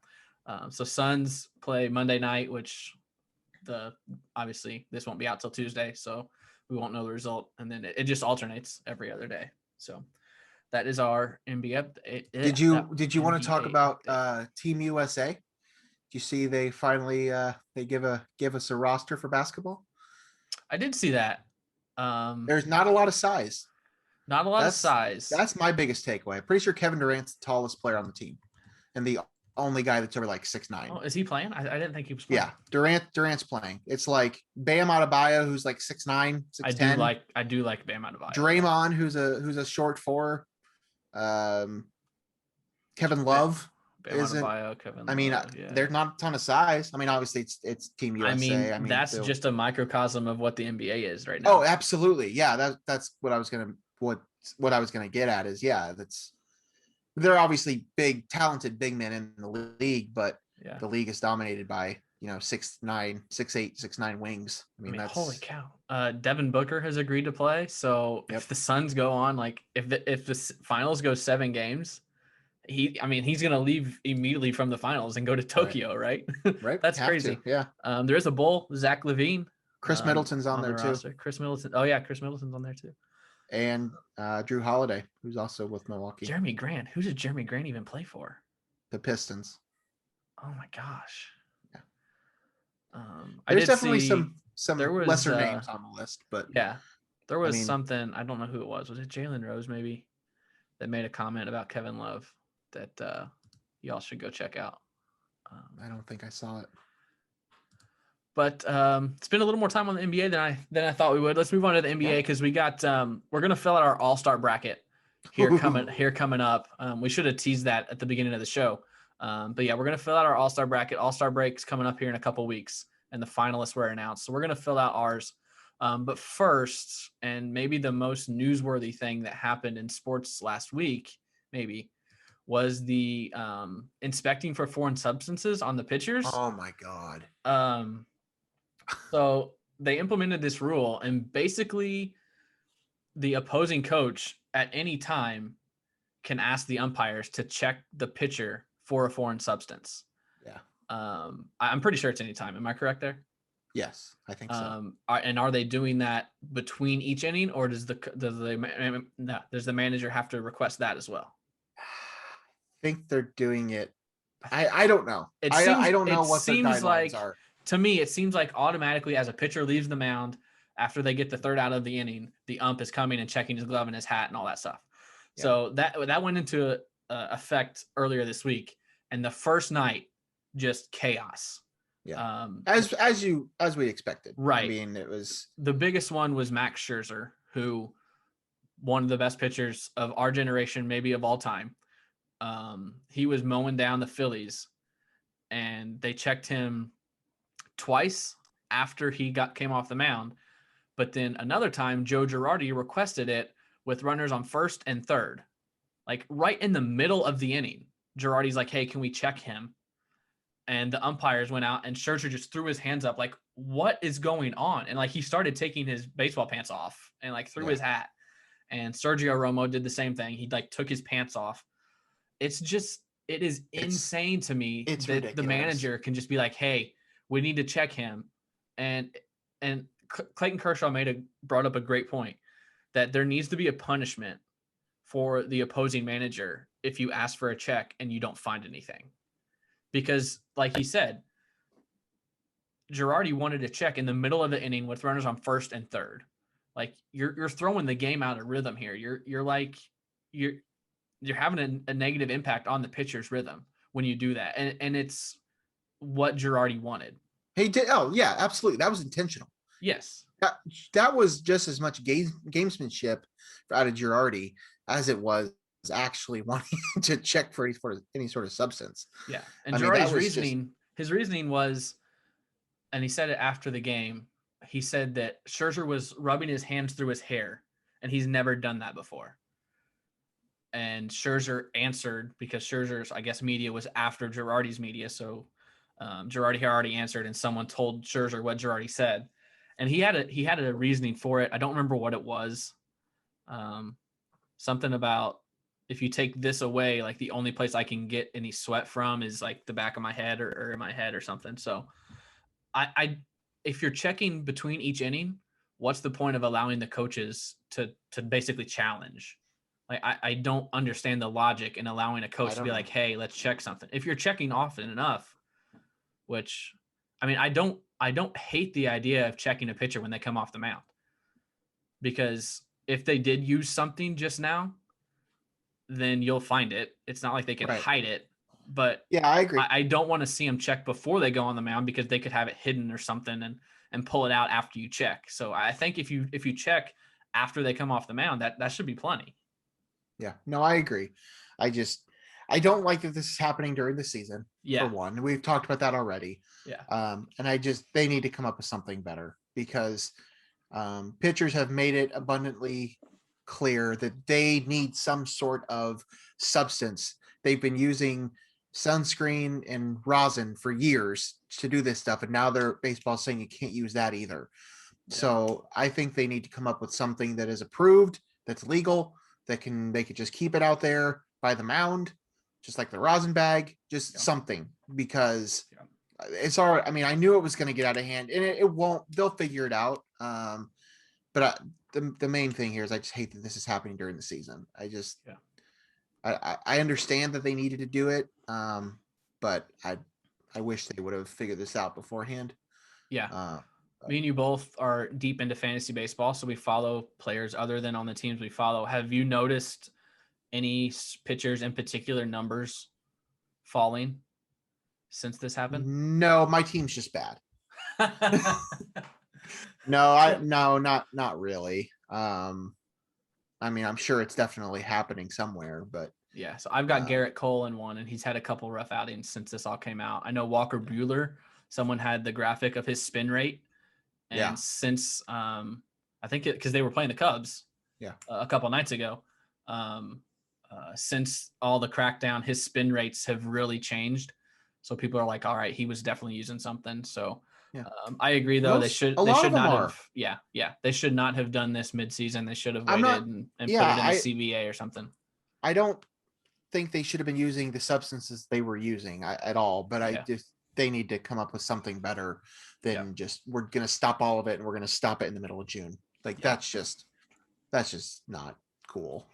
Yeah. So Suns play Monday night, which obviously this won't be out till Tuesday, so we won't know the result. And then it just alternates every other day. So that is our NBA. Did you want to talk about Team USA? Do you see they finally they give us a roster for basketball? I did see that. There's not a lot of size. Not a lot of size. That's my biggest takeaway. I'm pretty sure Kevin Durant's the tallest player on the team, and the only guy that's over like 6'9". Oh, is he playing? I didn't think he was playing. Yeah, Durant's playing. It's like Bam Adebayo, who's like 6'9", 6'10". I do like Bam Adebayo. Draymond, who's a short 4. Kevin Love. There's not a ton of size. I mean, obviously it's Team USA. I mean that's just a microcosm of what the NBA is right now. Oh, absolutely. Yeah, that's what I was gonna get at is they're obviously talented big men in the league, but the league is dominated by 6'9", 6'8", 6'9" wings. I mean that's holy cow. Devin Booker has agreed to play. So if the Suns go on, like if the finals go 7 games, he's going to leave immediately from the finals and go to Tokyo, right? Right. That's crazy. Yeah. There is a bull, Zach LaVine. Chris Middleton's on there too. Roster. Chris Middleton. Oh yeah, Chris Middleton's on there too. And Drew Holiday, who's also with Milwaukee. Jeremy Grant. Who does Jeremy Grant even play for? The Pistons. Oh my gosh. Yeah. There's definitely some lesser names on the list, but there was something. I don't know who it was. Was it Jalen Rose maybe that made a comment about Kevin Love that y'all should go check out? I don't think I saw it. But spend a little more time on the NBA than I thought we would. Let's move on to the NBA because we got we're gonna fill out our All-Star bracket here coming up. We should have teased that at the beginning of the show. But yeah, we're gonna fill out our All-Star bracket. All-Star break's coming up here in a couple weeks, and the finalists were announced. So we're gonna fill out ours. But first, and maybe the most newsworthy thing that happened in sports last week, maybe, was the inspecting for foreign substances on the pitchers. Oh my God. So they implemented this rule, and basically the opposing coach at any time can ask the umpires to check the pitcher for a foreign substance. Yeah. I'm pretty sure it's any time. Am I correct there? Yes, I think so. And are they doing that between each inning, or does the manager have to request that as well? I think they're doing it. I don't know. I don't know what the guidelines are. To me, it seems like automatically as a pitcher leaves the mound after they get the third out of the inning, the ump is coming and checking his glove and his hat and all that stuff. Yeah. So that went into effect earlier this week, and the first night, just chaos. Yeah. As we expected. Right. I mean, it was the biggest one was Max Scherzer, who one of the best pitchers of our generation, maybe of all time. He was mowing down the Phillies, and they checked him twice after he came off the mound. But then another time, Joe Girardi requested it with runners on first and third, like right in the middle of the inning. Girardi's like, "Hey, can we check him?" And the umpires went out, and Scherzer just threw his hands up, like, "What is going on?" And like he started taking his baseball pants off and like threw his hat. And Sergio Romo did the same thing. He like took his pants off. It is insane to me it's that ridiculous. The manager can just be like, "Hey, we need to check him." And Clayton Kershaw brought up a great point that there needs to be a punishment for the opposing manager if you ask for a check and you don't find anything. Because like he said, Girardi wanted a check in the middle of the inning with runners on first and third. Like you're throwing the game out of rhythm here. You're having a negative impact on the pitcher's rhythm when you do that. And it's what Girardi wanted. He did. Oh yeah, absolutely. That was intentional. Yes. That was just as much gamesmanship out of Girardi as it was actually wanting to check for any sort of substance. Yeah. And Girardi's his reasoning was, and he said it after the game, he said that Scherzer was rubbing his hands through his hair, and he's never done that before. And Scherzer answered, because Scherzer's, I guess, media was after Girardi's media. So Girardi had already answered, and someone told Scherzer what Girardi said. And he had a reasoning for it. I don't remember what it was. Something about, if you take this away, like the only place I can get any sweat from is like the back of my head or in my head or something. So if you're checking between each inning, what's the point of allowing the coaches to basically challenge? Like, I don't understand the logic in allowing a coach to be like, "Hey, let's check something." If you're checking often enough, which, I mean, I don't hate the idea of checking a pitcher when they come off the mound, because if they did use something just now, then you'll find it. It's not like they can hide it. But yeah, I agree. I don't want to see them check before they go on the mound, because they could have it hidden or something and pull it out after you check. So I think if you check after they come off the mound, that should be plenty. Yeah, no, I agree. I don't like that this is happening during the season. Yeah. For one, we've talked about that already. Yeah. And they need to come up with something better, because pitchers have made it abundantly clear that they need some sort of substance. They've been using sunscreen and rosin for years to do this stuff, and now their baseball's saying you can't use that either. Yeah. So I think they need to come up with something that is approved, that's legal, they could just keep it out there by the mound, just like the rosin bag, just something, because it's all right. I mean, I knew it was going to get out of hand, and it won't. They'll figure it out. But the main thing here is I just hate that this is happening during the season. I understand that they needed to do it, but I wish they would have figured this out beforehand. Yeah. Me and you both are deep into fantasy baseball, so we follow players other than on the teams we follow. Have you noticed any pitchers in particular numbers falling since this happened? No, my team's just bad. Not really. I mean, I'm sure it's definitely happening somewhere, but yeah. So I've got Garrett Cole in one, and he's had a couple rough outings since this all came out. I know Walker Buehler, someone had the graphic of his spin rate, and since I think because they were playing the Cubs, a couple nights ago, since all the crackdown, his spin rates have really changed. So people are like, all right, he was definitely using something. So I agree, though. They should not have. Yeah. They should not have done this midseason. They should have waited and put it in a CBA or something. I don't think they should have been using the substances they were using at all, but they need to come up with something better than just, we're going to stop all of it and we're going to stop it in the middle of June. Like that's just not cool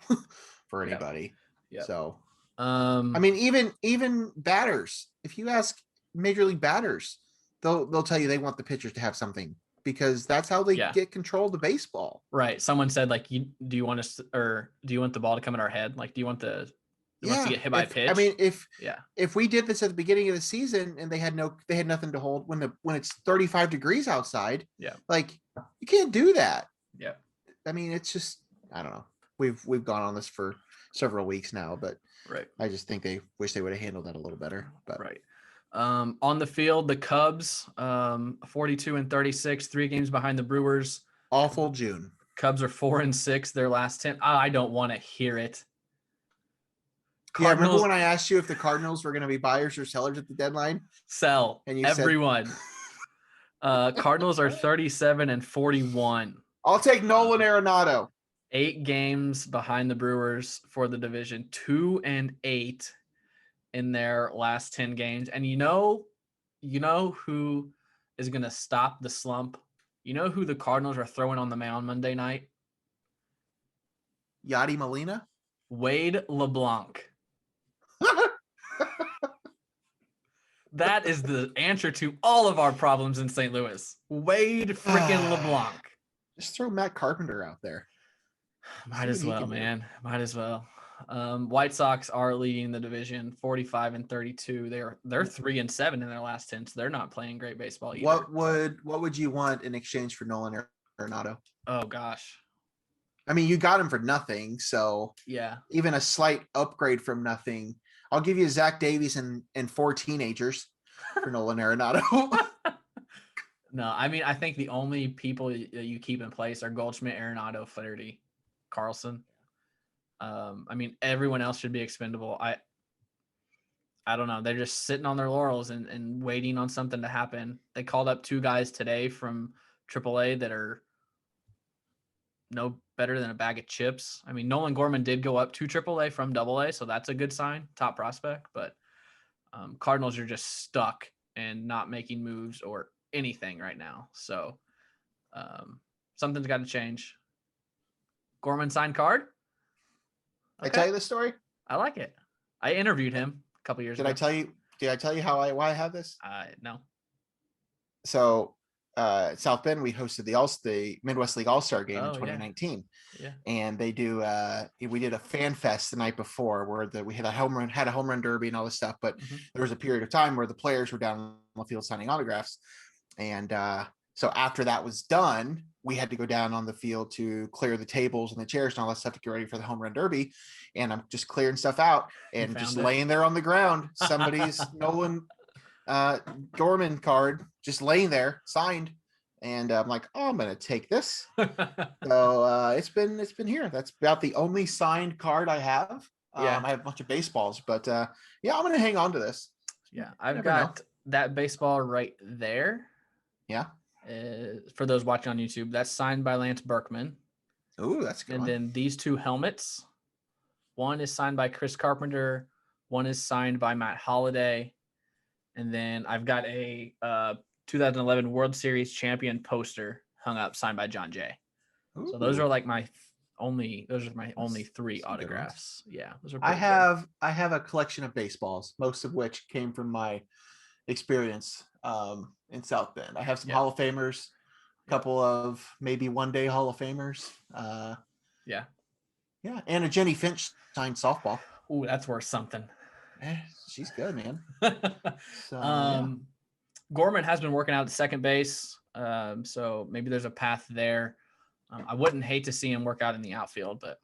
for anybody. Yeah. So, I mean, even batters, if you ask major league batters, they'll tell you they want the pitchers to have something, because that's how they get control of the baseball. Right. Someone said, like, do you want the ball to come in our head? Like, do you want to get hit by a pitch? I mean, if we did this at the beginning of the season and they had nothing to hold when it's 35 degrees outside, like, you can't do that. Yeah. I mean, it's just, I don't know. we've gone on this for several weeks now, but Right. I just think they wish they would have handled that a little better. But right. On the field, the Cubs, 42-36, 3 games behind the Brewers. Awful June. Cubs are 4-6, their last 10. I don't want to hear it. Cardinals, remember when I asked you if the Cardinals were going to be buyers or sellers at the deadline? Sell. And you everyone. Cardinals are 37-41. I'll take Nolan Arenado. 8 games behind the Brewers for the division, 2-8 in their last 10 games. And you know who is going to stop the slump? You know who the Cardinals are throwing on the mound Monday night? Yadi Molina? Wade LeBlanc. That is the answer to all of our problems in St. Louis. Wade freaking LeBlanc. Just throw Matt Carpenter out there. Might as well, man. Might as well. White Sox are leading the division 45-32. They're 3-7 in their last 10, so they're not playing great baseball either. What would you want in exchange for Nolan Arenado? Oh gosh. I mean, you got him for nothing, so yeah. Even a slight upgrade from nothing. I'll give you Zach Davies and 4 teenagers for Nolan Arenado. No, I mean, I think the only people you keep in place are Goldschmidt, Arenado, Flaherty, Carlson. I mean, everyone else should be expendable. I don't know. They're just sitting on their laurels and waiting on something to happen. They called up 2 guys today from AAA that are no better than a bag of chips. I mean, Nolan Gorman did go up to AAA from AA, so that's a good sign, top prospect. But Cardinals are just stuck and not making moves or anything right now. So something's got to change. Gorman signed card. Okay. I tell you this story. I like it. I interviewed him a couple years ago. Did I tell you why I have this? No. So South Bend, we hosted the Midwest League All-Star game in 2019. Yeah. And they do we did a fan fest the night before where we had a home run derby and all this stuff, but there was a period of time where the players were down on the field signing autographs. And so after that was done, we had to go down on the field to clear the tables and the chairs and all that stuff to get ready for the home run derby. And I'm just clearing stuff out and just laying there on the ground. Somebody's Nolan Gorman card just laying there, signed. And I'm like, oh, I'm gonna take this. So it's been here. That's about the only signed card I have. I have a bunch of baseballs, but I'm gonna hang on to this. Yeah, I've got that baseball right there. Yeah. For those watching on YouTube, that's signed by Lance Berkman. Ooh, that's good. And then these 2 helmets, one is signed by Chris Carpenter, one is signed by Matt Holliday, and then I've got a 2011 World Series champion poster hung up, signed by John Jay. Ooh. So those are like my only 3 autographs. Yeah, those are. I have a collection of baseballs, most of which came from my experience in South Bend. I have some Hall of Famers, a couple of maybe one-day Hall of Famers. And a Jenny Finch signed softball. Ooh, that's worth something. She's good, man. Gorman has been working out at second base, so maybe there's a path there. I wouldn't hate to see him work out in the outfield, but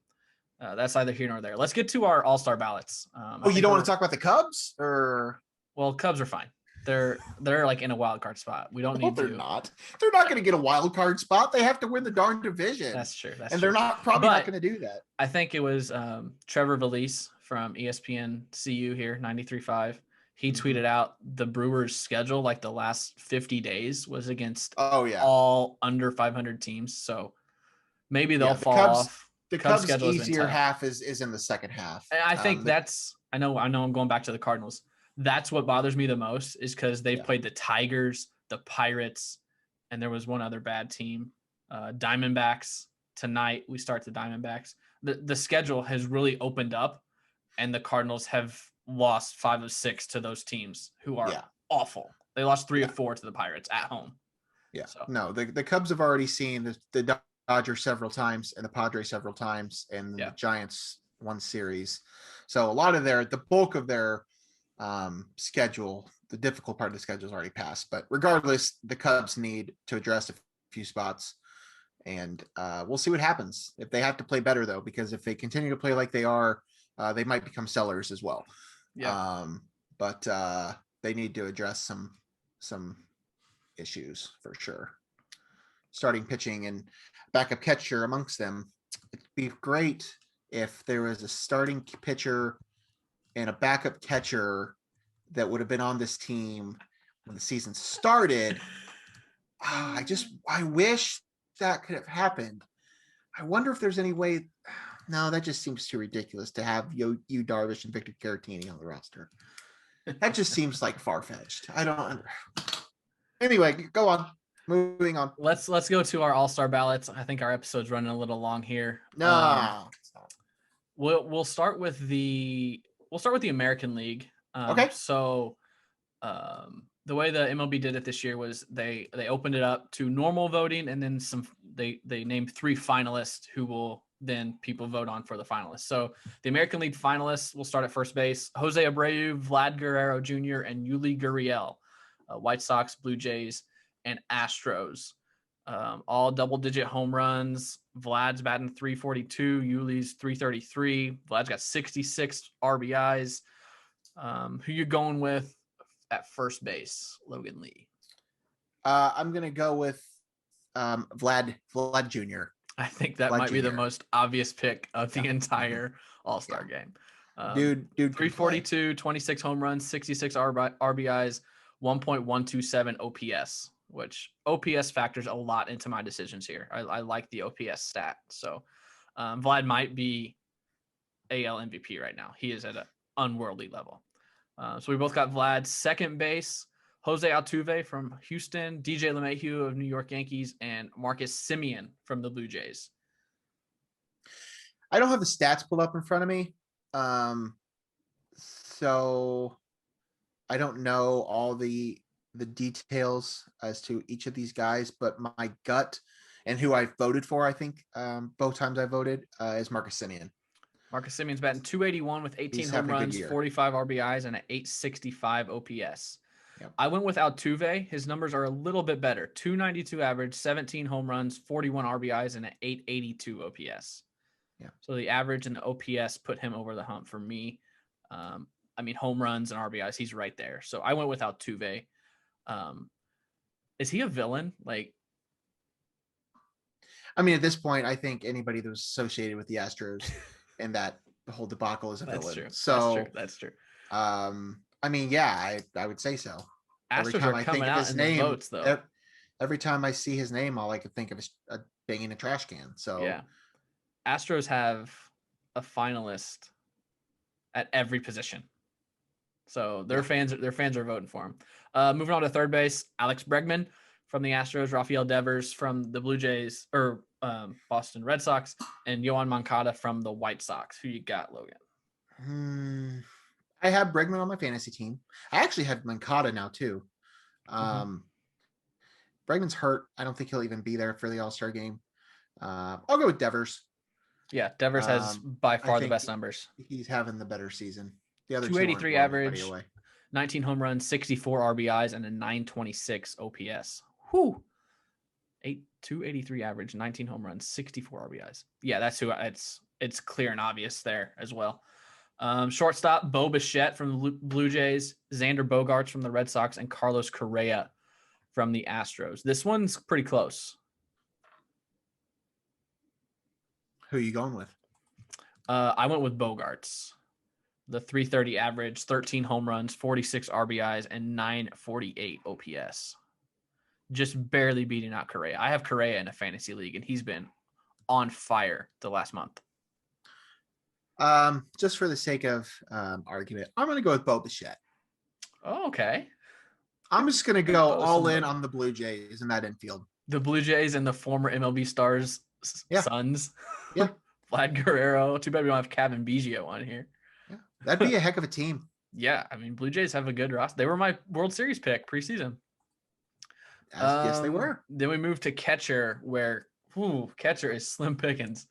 that's neither here nor there. Let's get to our All-Star ballots. You don't want to talk about the Cubs, or? Well, Cubs are fine. They're like in a wild card spot. We don't need to. They're not. They're not going to get a wild card spot. They have to win the darn division. That's true. They're not not going to do that. I think it was Trevor Valise from ESPN CU here, 93.5. He tweeted out the Brewers' schedule, like the last 50 days, was against all under 500 teams. So maybe they'll fall off. The Cubs' easier half is in the second half. And I think I know I'm going back to the Cardinals. That's what bothers me the most, is because they've played the Tigers, the Pirates, and there was one other bad team, Diamondbacks. Tonight we start the Diamondbacks. The schedule has really opened up, and the Cardinals have lost 5 of 6 to those teams who are awful. They lost 3 of 4 to the Pirates at home. Yeah. So. No, the Cubs have already seen the Dodgers several times and the Padres several times, and the Giants one series. So a lot of the bulk of their schedule, the difficult part of the schedule is already passed. But regardless, the Cubs need to address a few spots. And we'll see what happens if they have to play better, though, because if they continue to play like they are, they might become sellers as well. Yeah. But they need to address some issues for sure. Starting pitching and backup catcher amongst them. It'd be great if there was a starting pitcher and a backup catcher that would have been on this team when the season started. I wish that could have happened. I wonder if there's any way. No, that just seems too ridiculous to have Yu Darvish and Victor Caratini on the roster. That just seems like far-fetched. I don't. Anyway, go on. Moving on. Let's go to our All-Star ballots. I think our episode's running a little long here. No. We'll start with the American League. Okay. So the way the MLB did it this year was they opened it up to normal voting, and then they named 3 finalists who will then people vote on for the finalists. So the American League finalists will start at first base: Jose Abreu, Vlad Guerrero Jr., and Yuli Gurriel. White Sox, Blue Jays, and Astros. All double-digit home runs. Vlad's batting 342, Yuli's 333. Vlad's got 66 RBIs. Who you going with at first base, Logan Lee? I'm gonna go with Vlad Jr. I think that might be the most obvious pick of the entire All-Star game. Dude, 342, 26 home runs, 66 RBIs, 1.127 OPS, which OPS factors a lot into my decisions here. I like the OPS stat. So Vlad might be AL MVP right now. He is at an unworldly level. So we both got Vlad. Second base, Jose Altuve from Houston, DJ LeMahieu of New York Yankees, and Marcus Semien from the Blue Jays. I don't have the stats pulled up in front of me. So I don't know all the details as to each of these guys, but my gut and who I voted for, I think both times I voted, is Marcus Semien. Marcus Semien's batting 281 with 18 home runs, 45 RBIs, and an 865 OPS. Yep. I went with Altuve. His numbers are a little bit better. 292 average, 17 home runs, 41 RBIs, and an 882 OPS. Yeah. So the average and the OPS put him over the hump for me. I mean, home runs and RBIs, he's right there. So I went with Altuve. Is he a villain? Like, I mean, at this point, I think anybody that was associated with the Astros and that whole debacle is a villain. True. So that's true. I mean, yeah, I would say so. Astros are coming out in the votes, though. Every time I see his name, all I can think of is banging a trash can. So yeah, Astros have a finalist at every position. So their fans are voting for him. Moving on to third base, Alex Bregman from the Astros, Rafael Devers from the Blue Jays or Boston Red Sox, and Yohan Moncada from the White Sox. Who you got, Logan? I have Bregman on my fantasy team. I actually have Moncada now too. Bregman's hurt. I don't think he'll even be there for the All-Star game. I'll go with Devers. Yeah, Devers has by far the best numbers. He's having the better season. The other 283 average, 19 home runs, 64 RBIs, and a 926 OPS. Whew. 283 average, 19 home runs, 64 RBIs. Yeah, that's who it's clear and obvious there as well. Shortstop, Bo Bichette from the Blue Jays, Xander Bogaerts from the Red Sox, and Carlos Correa from the Astros. This one's pretty close. Who are you going with? I went with Bogaerts. The 330 average, 13 home runs, 46 RBIs, and 948 OPS. Just barely beating out Correa. I have Correa in a fantasy league, and he's been on fire the last month. Just for the sake of argument, I'm going to go with Bo Bichette. Oh, okay. I'm just going to go all in on the Blue Jays in that infield. The Blue Jays and the former MLB Stars sons. Yeah. Vlad Guerrero. Too bad we don't have Kevin Biggio on here. Yeah. That'd be a heck of a team. Yeah. I mean, Blue Jays have a good roster. They were my World Series pick preseason. Yes, they were. Then we moved to catcher, where catcher is slim pickings.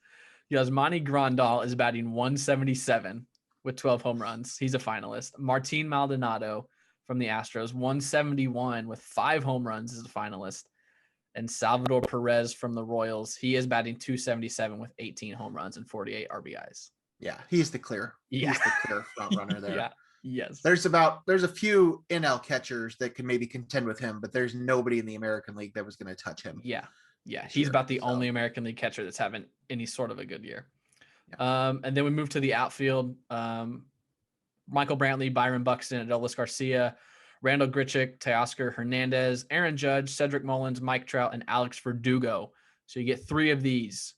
Yasmani Grandal is batting 177 with 12 home runs. He's a finalist. Martin Maldonado from the Astros, 171 with 5 home runs, is a finalist. And Salvador Perez from the Royals, he is batting 277 with 18 home runs and 48 RBIs. Yeah, he's the clear front runner there. Yeah. Yes. There's a few NL catchers that can maybe contend with him, but there's nobody in the American League that was going to touch him. Yeah. He's about the only American League catcher that's having any sort of a good year. Yeah. And then we move to the outfield. Michael Brantley, Byron Buxton, Adolis Garcia, Randall Grichuk, Teoscar Hernandez, Aaron Judge, Cedric Mullins, Mike Trout, and Alex Verdugo. So you get 3 of these.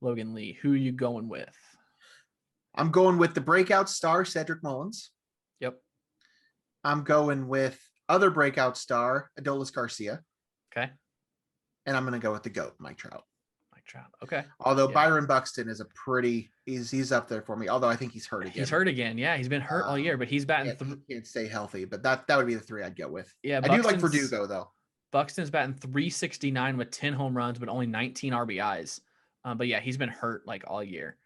Logan Lee, who are you going with? I'm going with the breakout star, Cedric Mullins. Yep. I'm going with other breakout star, Adolis Garcia. Okay. And I'm going to go with the GOAT, Mike Trout. Okay. Although Byron Buxton is he's up there for me. Although I think he's hurt again. He's hurt again. Yeah, he's been hurt all year, but he's batting. He can't stay healthy, but that would be the 3 I'd go with. Yeah, I do like Verdugo though. Buxton's batting 369 with 10 home runs, but only 19 RBIs. But yeah, he's been hurt like all year.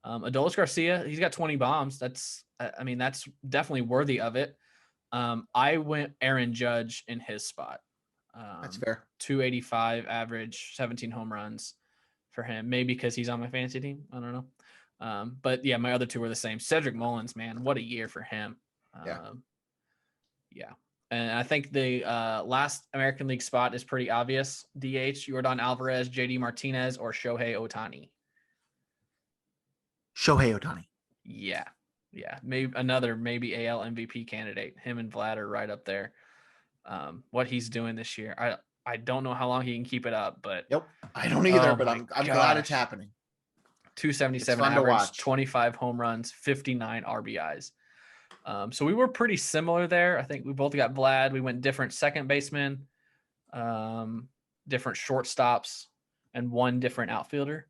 Adolis Garcia, he's got 20 bombs. That's definitely worthy of it. I went Aaron Judge in his spot. That's fair. 285 average, 17 home runs for him. Maybe because he's on my fantasy team. I don't know. But yeah, my other 2 were the same. Cedric Mullins, man, what a year for him. Yeah. And I think the last American League spot is pretty obvious. DH, Yordan Alvarez, JD Martinez, or Shohei Ohtani. Shohei Ohtani. Yeah. Maybe AL MVP candidate. Him and Vlad are right up there. What he's doing this year, I don't know how long he can keep it up, but nope, I don't either. But I'm glad it's happening. 277 average, 25 home runs, 59 RBIs. So we were pretty similar there. I think we both got Vlad. We went different second baseman, different shortstops, and 1 different outfielder.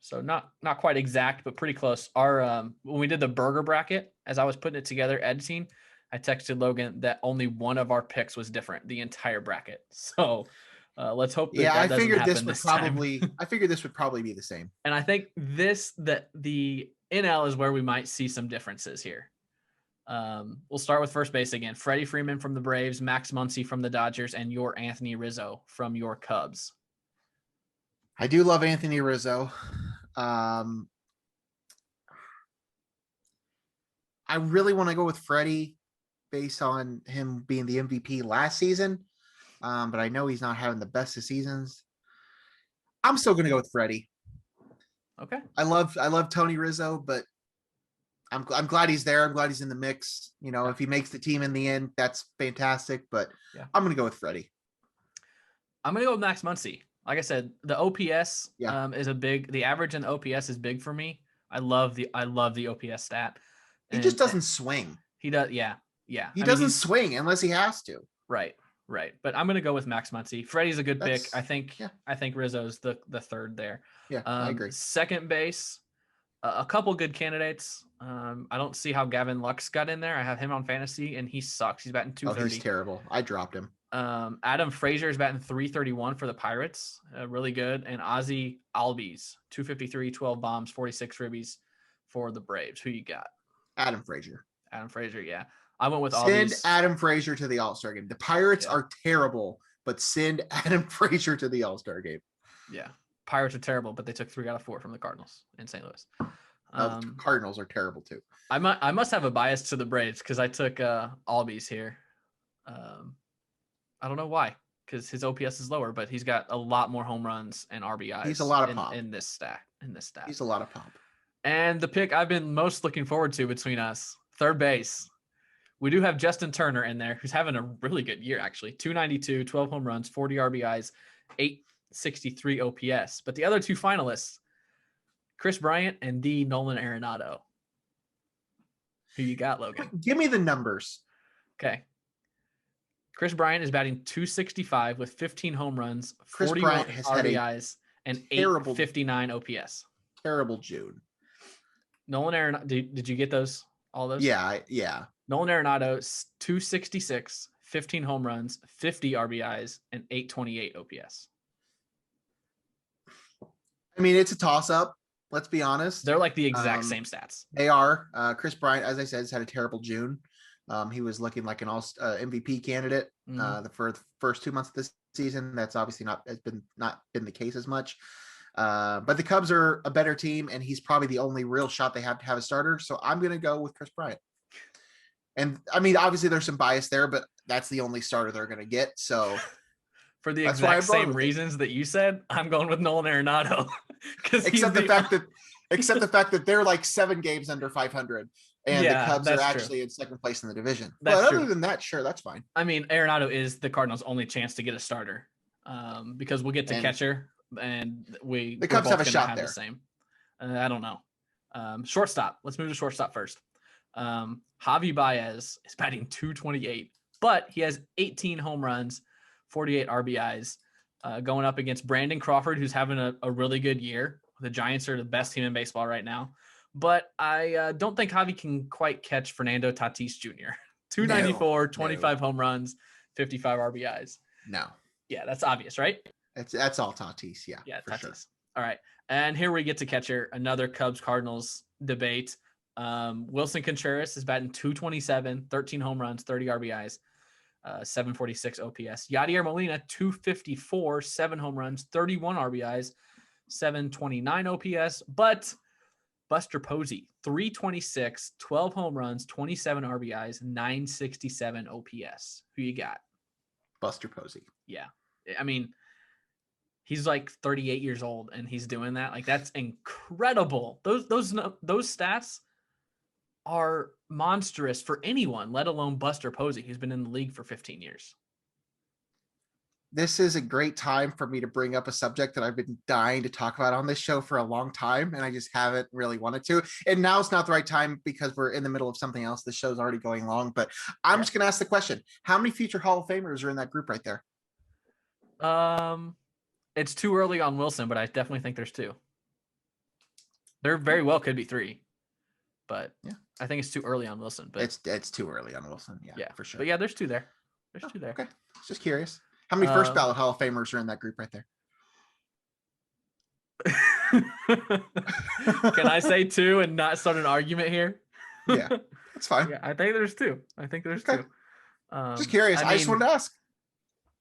So not quite exact, but pretty close. Our when we did the burger bracket, as I was putting it together, editing, I texted Logan that only one of our picks was different the entire bracket. So let's hope. I figured this would probably be the same. And I think the NL is where we might see some differences here. We'll start with first base again. Freddie Freeman from the Braves, Max Muncy from the Dodgers, and your Anthony Rizzo from your Cubs. I do love Anthony Rizzo. I really want to go with Freddie based on him being the MVP last season. But I know he's not having the best of seasons. I'm still going to go with Freddie. Okay. I love Tony Rizzo, but I'm glad he's there. I'm glad he's in the mix. If he makes the team in the end, that's fantastic. But I'm going to go with Freddie. I'm going to go with Max Muncy. Like I said, the OPS is the average in the OPS is big for me. I love the OPS stat. He just doesn't swing. He does. Yeah. He doesn't swing unless he has to. Right. But I'm going to go with Max Muncy. Freddie's a good pick. I think Rizzo's the third there. Yeah, I agree. Second base, a couple good candidates. I don't see how Gavin Lux got in there. I have him on fantasy, and he sucks. He's batting 230. Oh, he's terrible. I dropped him. Adam Frazier is batting 331 for the Pirates. Really good. And Ozzie Albies, 253, 12 bombs, 46 ribbies for the Braves. Who you got? Adam Frazier, yeah. I went with Send Albies. Adam Frazier to the All-Star game. The Pirates are terrible, but send Adam Frazier to the All-Star game. Yeah. Pirates are terrible, but they took 3 out of 4 from the Cardinals in St. Louis. Cardinals are terrible too. I must have a bias to the Braves because I took Albies here. I don't know why, because his OPS is lower, but he's got a lot more home runs and RBIs. He's a lot of pop in this stack. He's a lot of pop. And the pick I've been most looking forward to between us, third base. We do have Justin Turner in there, who's having a really good year, actually. 292, 12 home runs, 40 RBIs, 863 OPS. But the other 2 finalists, Chris Bryant and the Nolan Arenado. Who you got, Logan? Give me the numbers. Okay. Chris Bryant is batting 265 with 15 home runs, 41 RBIs, and 859 OPS. Terrible June. Nolan Arenado, did you get those? All those? Yeah. Nolan Arenado, 266, 15 home runs, 50 RBIs, and 828 OPS. I mean, it's a toss-up. Let's be honest. They're like the exact same stats. They are. Chris Bryant, as I said, has had a terrible June. He was looking like an MVP candidate for the first 2 months of this season. That's obviously not been the case as much. But the Cubs are a better team, and he's probably the only real shot they have to have a starter. So I'm going to go with Chris Bryant. And I mean, obviously there's some bias there, but that's the only starter they're going to get. So for the exact same reasons that you said, I'm going with Nolan Arenado. Except the fact that they're like 7 games under 500, and the Cubs are actually in second place in the division. But other than that, sure, that's fine. I mean, Arenado is the Cardinals' only chance to get a starter, because we'll get to catcher, and the Cubs have a shot there. The same. I don't know. Shortstop. Let's move to shortstop first. Javi Baez is batting .228, but he has 18 home runs, 48 RBIs, going up against Brandon Crawford, who's having a really good year. The Giants are the best team in baseball right now, but I don't think Javi can quite catch Fernando Tatis Jr. 294, 25 home runs, 55 RBIs. No. Yeah, that's obvious, right? That's all Tatis. Yeah, Tatis. Sure. All right. And here we get to catcher, another Cubs-Cardinals debate. Wilson Contreras is batting .227, 13 home runs, 30 RBIs, 746 OPS. Yadier Molina, .254, 7 home runs, 31 RBIs, 729 OPS. But Buster Posey, .326, 12 home runs, 27 RBIs, 967 OPS. Who you got? Buster Posey. Yeah. I mean, he's like 38 years old and he's doing that. Like, that's incredible. Those stats are monstrous for anyone, let alone Buster Posey, who's been in the league for 15 years. This is a great time for me to bring up a subject that I've been dying to talk about on this show for a long time, and I just haven't really wanted to. And now it's not the right time because we're in the middle of something else. The show's already going long, but I'm just going to ask the question. How many future Hall of Famers are in that group right there? It's too early on Wilson, but I definitely think there's 2. There very well could be 3, but yeah, I think it's too early on Wilson. But it's too early on Wilson. Yeah, for sure. But yeah, there's 2 there. There's 2 there. Okay, just curious. How many first ballot Hall of Famers are in that group right there? Can I say 2 and not start an argument here? Yeah, that's fine. Yeah, I think there's 2. Okay. 2. Just curious. I just wanted to ask.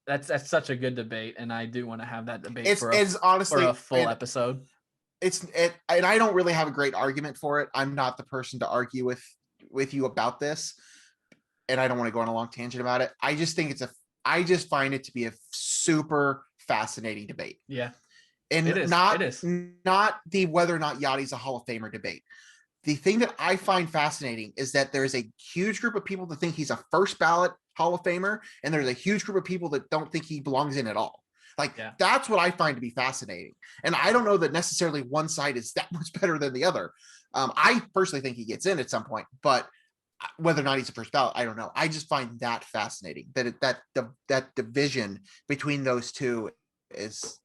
That's such a good debate, and I do want to have that debate for a full episode. And I don't really have a great argument for it. I'm not the person to argue with you about this, and I don't want to go on a long tangent about it. I just think I just find it to be a super fascinating debate. Yeah. And it is. Not the whether or not Yachty's a Hall of Famer debate. The thing that I find fascinating is that there's a huge group of people that think he's a first ballot Hall of Famer, and there's a huge group of people that don't think he belongs in at all. That's what I find to be fascinating. And I don't know that necessarily one side is that much better than the other. I personally think he gets in at some point, but whether or not he's a first ballot, I don't know. I just find that fascinating that division between those two is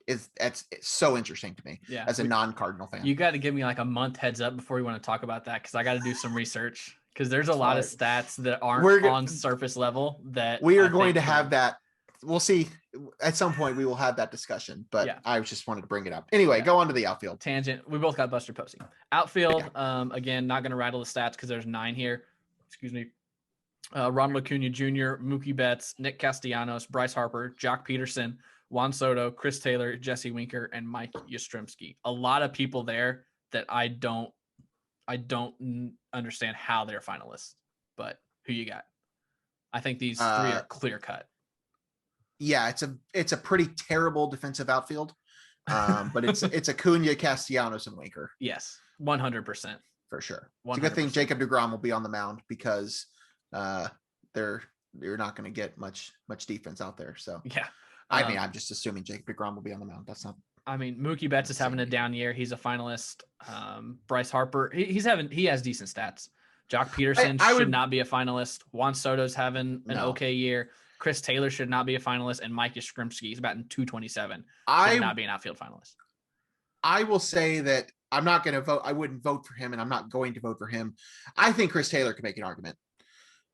it's so interesting to me as a non-Cardinal fan. You got to give me like a month heads up before you want to talk about that, because I got to do some research, because there's a lot of stats that aren't on surface level that we are going to have that. We'll see at some point. We will have that discussion, but I just wanted to bring it up anyway. Go on to the outfield tangent. We both got Buster Posey. Outfield, again, not going to rattle the stats because there's 9 here. Excuse me. Ronald Acuna Jr., Mookie Betts, Nick Castellanos, Bryce Harper, Jock Peterson, Juan Soto, Chris Taylor, Jesse Winker, and Mike Yastrzemski. A lot of people there that I don't understand how they're finalists. But who you got? I think these 3 are clear cut. Yeah, it's a pretty terrible defensive outfield, but it's Acuna, Castellanos, and Winker. Yes, 100% for sure. 100%. It's a good thing Jacob deGrom will be on the mound, because you're not going to get much defense out there. So yeah, I mean, I'm just assuming Jacob deGrom will be on the mound. That's not. I mean, Mookie Betts is having a down year. He's a finalist. Bryce Harper, he has decent stats. Jock Peterson should not be a finalist. Juan Soto's having an okay year. Chris Taylor should not be a finalist, and Mike Yastrzemski is batting .227. Should not be an outfield finalist. I will say that I'm not going to vote. I wouldn't vote for him, and I'm not going to vote for him. I think Chris Taylor could make an argument,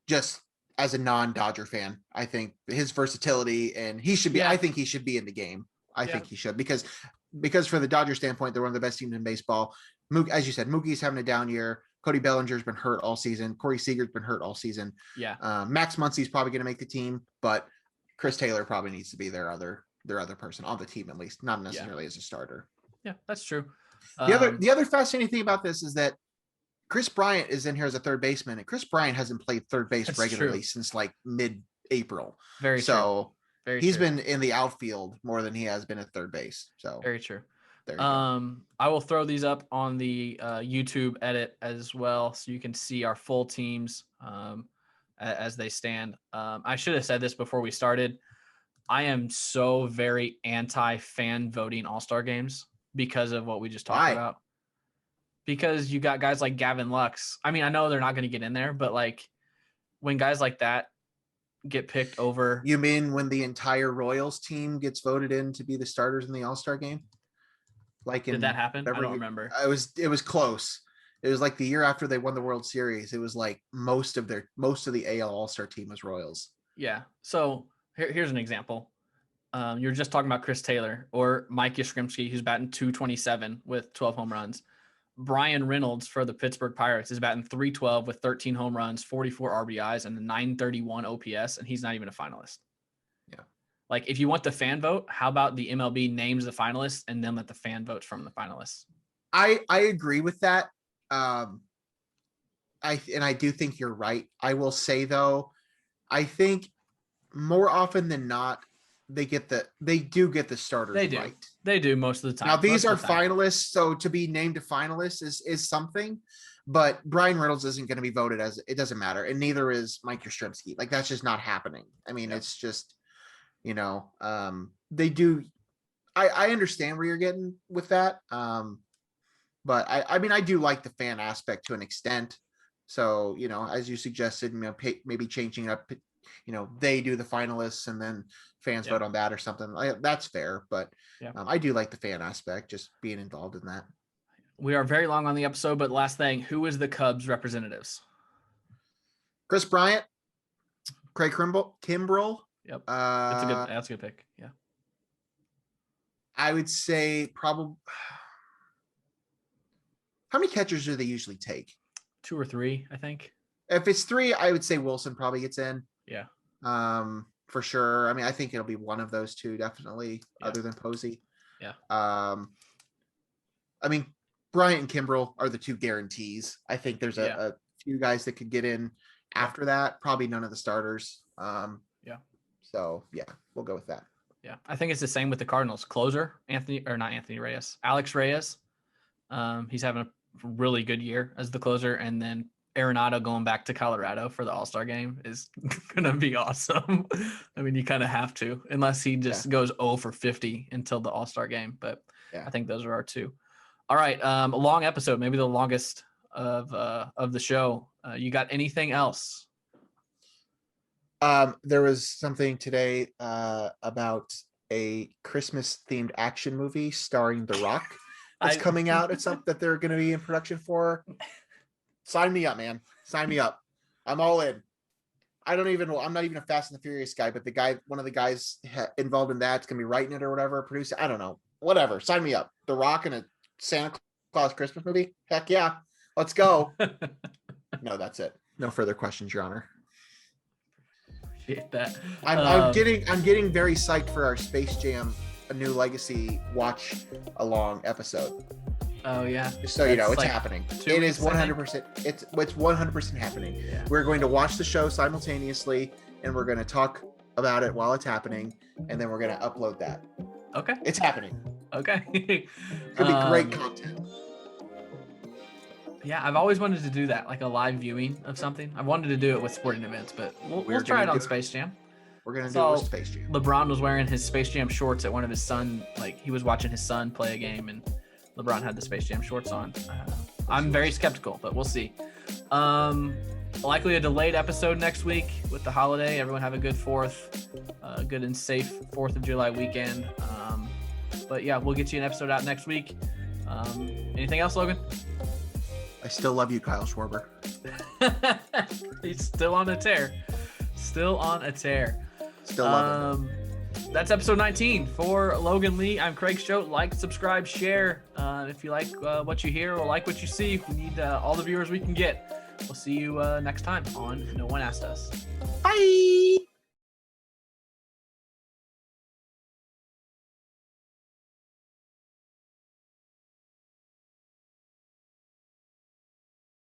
just as a non-Dodger fan. I think his versatility, and he should be. I think he should be in the game. I think he should, because from the Dodger standpoint, they're one of the best teams in baseball. As you said, Mookie's having a down year. Cody Bellinger's been hurt all season. Corey Seager's been hurt all season. Yeah. Max Muncy's probably going to make the team, but Chris Taylor probably needs to be their other person on the team, at least, not necessarily as a starter. Yeah, that's true. The other fascinating thing about this is that Chris Bryant is in here as a third baseman, and Chris Bryant hasn't played third base regularly since like mid-April. Very true. He's been in the outfield more than he has been at third base. So very true. There you go. I will throw these up on the YouTube edit as well, so you can see our full teams as they stand. I should have said this before we started. I am so very anti-fan voting All-Star games because of what we just talked about. Because you got guys like Gavin Lux. I mean, I know they're not going to get in there, but like when guys like that get picked over. You mean when the entire Royals team gets voted in to be the starters in the All-Star game? Like, did that happen? I don't remember. It was close. It was like the year after they won the World Series. It was like most of the AL All-Star team was Royals. Yeah. So here's an example. You're just talking about Chris Taylor or Mike Yastrzemski, who's batting .227 with 12 home runs. Brian Reynolds for the Pittsburgh Pirates is batting .312 with 13 home runs, 44 RBIs, and a .931 OPS, and he's not even a finalist. Yeah. Like, if you want the fan vote, how about the MLB names the finalists and then let the fan vote from the finalists? I agree with that. I do think you're right. I will say though, I think more often than not, they do get the starters right. They do most of the time. Now these are finalists, so to be named a finalist is something, but Brian Reynolds isn't going to be voted as, it doesn't matter, and neither is Mike Yastrzemski. Like, that's just not happening. I mean, It's just, they do. I understand where you're getting with that, but I mean, I do like the fan aspect to an extent. So as you suggested, maybe changing up. They do the finalists and then fans vote on that or something. That's fair, but I do like the fan aspect, just being involved in that. We are very long on the episode, but last thing, who is the Cubs representatives? Chris Bryant, Craig Kimbrell. Yep, that's a good pick. Yeah, I would say probably. How many catchers do they usually take? 2 or 3, I think. If it's 3, I would say Wilson probably gets in. Yeah. For sure. I mean, I think it'll be one of those two, definitely, other than Posey. Yeah. I mean, Bryant and Kimbrell are the 2 guarantees. I think there's a few guys that could get in after that. Probably none of the starters. So we'll go with that. Yeah. I think it's the same with the Cardinals. Closer, Alex Reyes. He's having a really good year as the closer, and then Arenado going back to Colorado for the All-Star game is going to be awesome. I mean, you kind of have to, unless he just goes 0 for 50 until the All-Star game. But I think those are our 2. All right. A long episode, maybe the longest of the show. You got anything else? There was something today about a Christmas-themed action movie starring The Rock that's coming out. It's something that they're going to be in production for. Sign me up, man. Sign me up. I'm all in. I'm not even a Fast and the Furious guy, but one of the guys involved in that's going to be writing it or whatever, producing. I don't know. Whatever. Sign me up. The Rock in a Santa Claus Christmas movie? Heck yeah. Let's go. No, that's it. No further questions, Your Honor. Appreciate that. I'm getting very psyched for our Space Jam A New Legacy watch along episode. Oh yeah. Just so you know, it's happening. It is 100%. It's 100% happening. Yeah. We're going to watch the show simultaneously, and we're going to talk about it while it's happening, and then we're going to upload that. Okay. It's happening. Okay. It's going to be great content. Yeah, I've always wanted to do that, like a live viewing of something. I wanted to do it with sporting events, but we'll try it on Space Jam. We're going to do it with Space Jam. LeBron was wearing his Space Jam shorts at one of his son, like he was watching his son play a game, and LeBron had the Space Jam shorts on. I'm very skeptical, but we'll see. Likely a delayed episode next week with the holiday. Everyone have a good 4th, good and safe 4th of July weekend. But yeah, we'll get you an episode out next week. Anything else, Logan? I still love you, Kyle Schwarber. He's still on a tear. Still on a tear. Still love him. That's episode 19 for Logan Lee. I'm Craig Choate. Like, subscribe, share. If you like what you hear or like what you see, we need all the viewers we can get. We'll see you next time on No One Asked Us. Bye.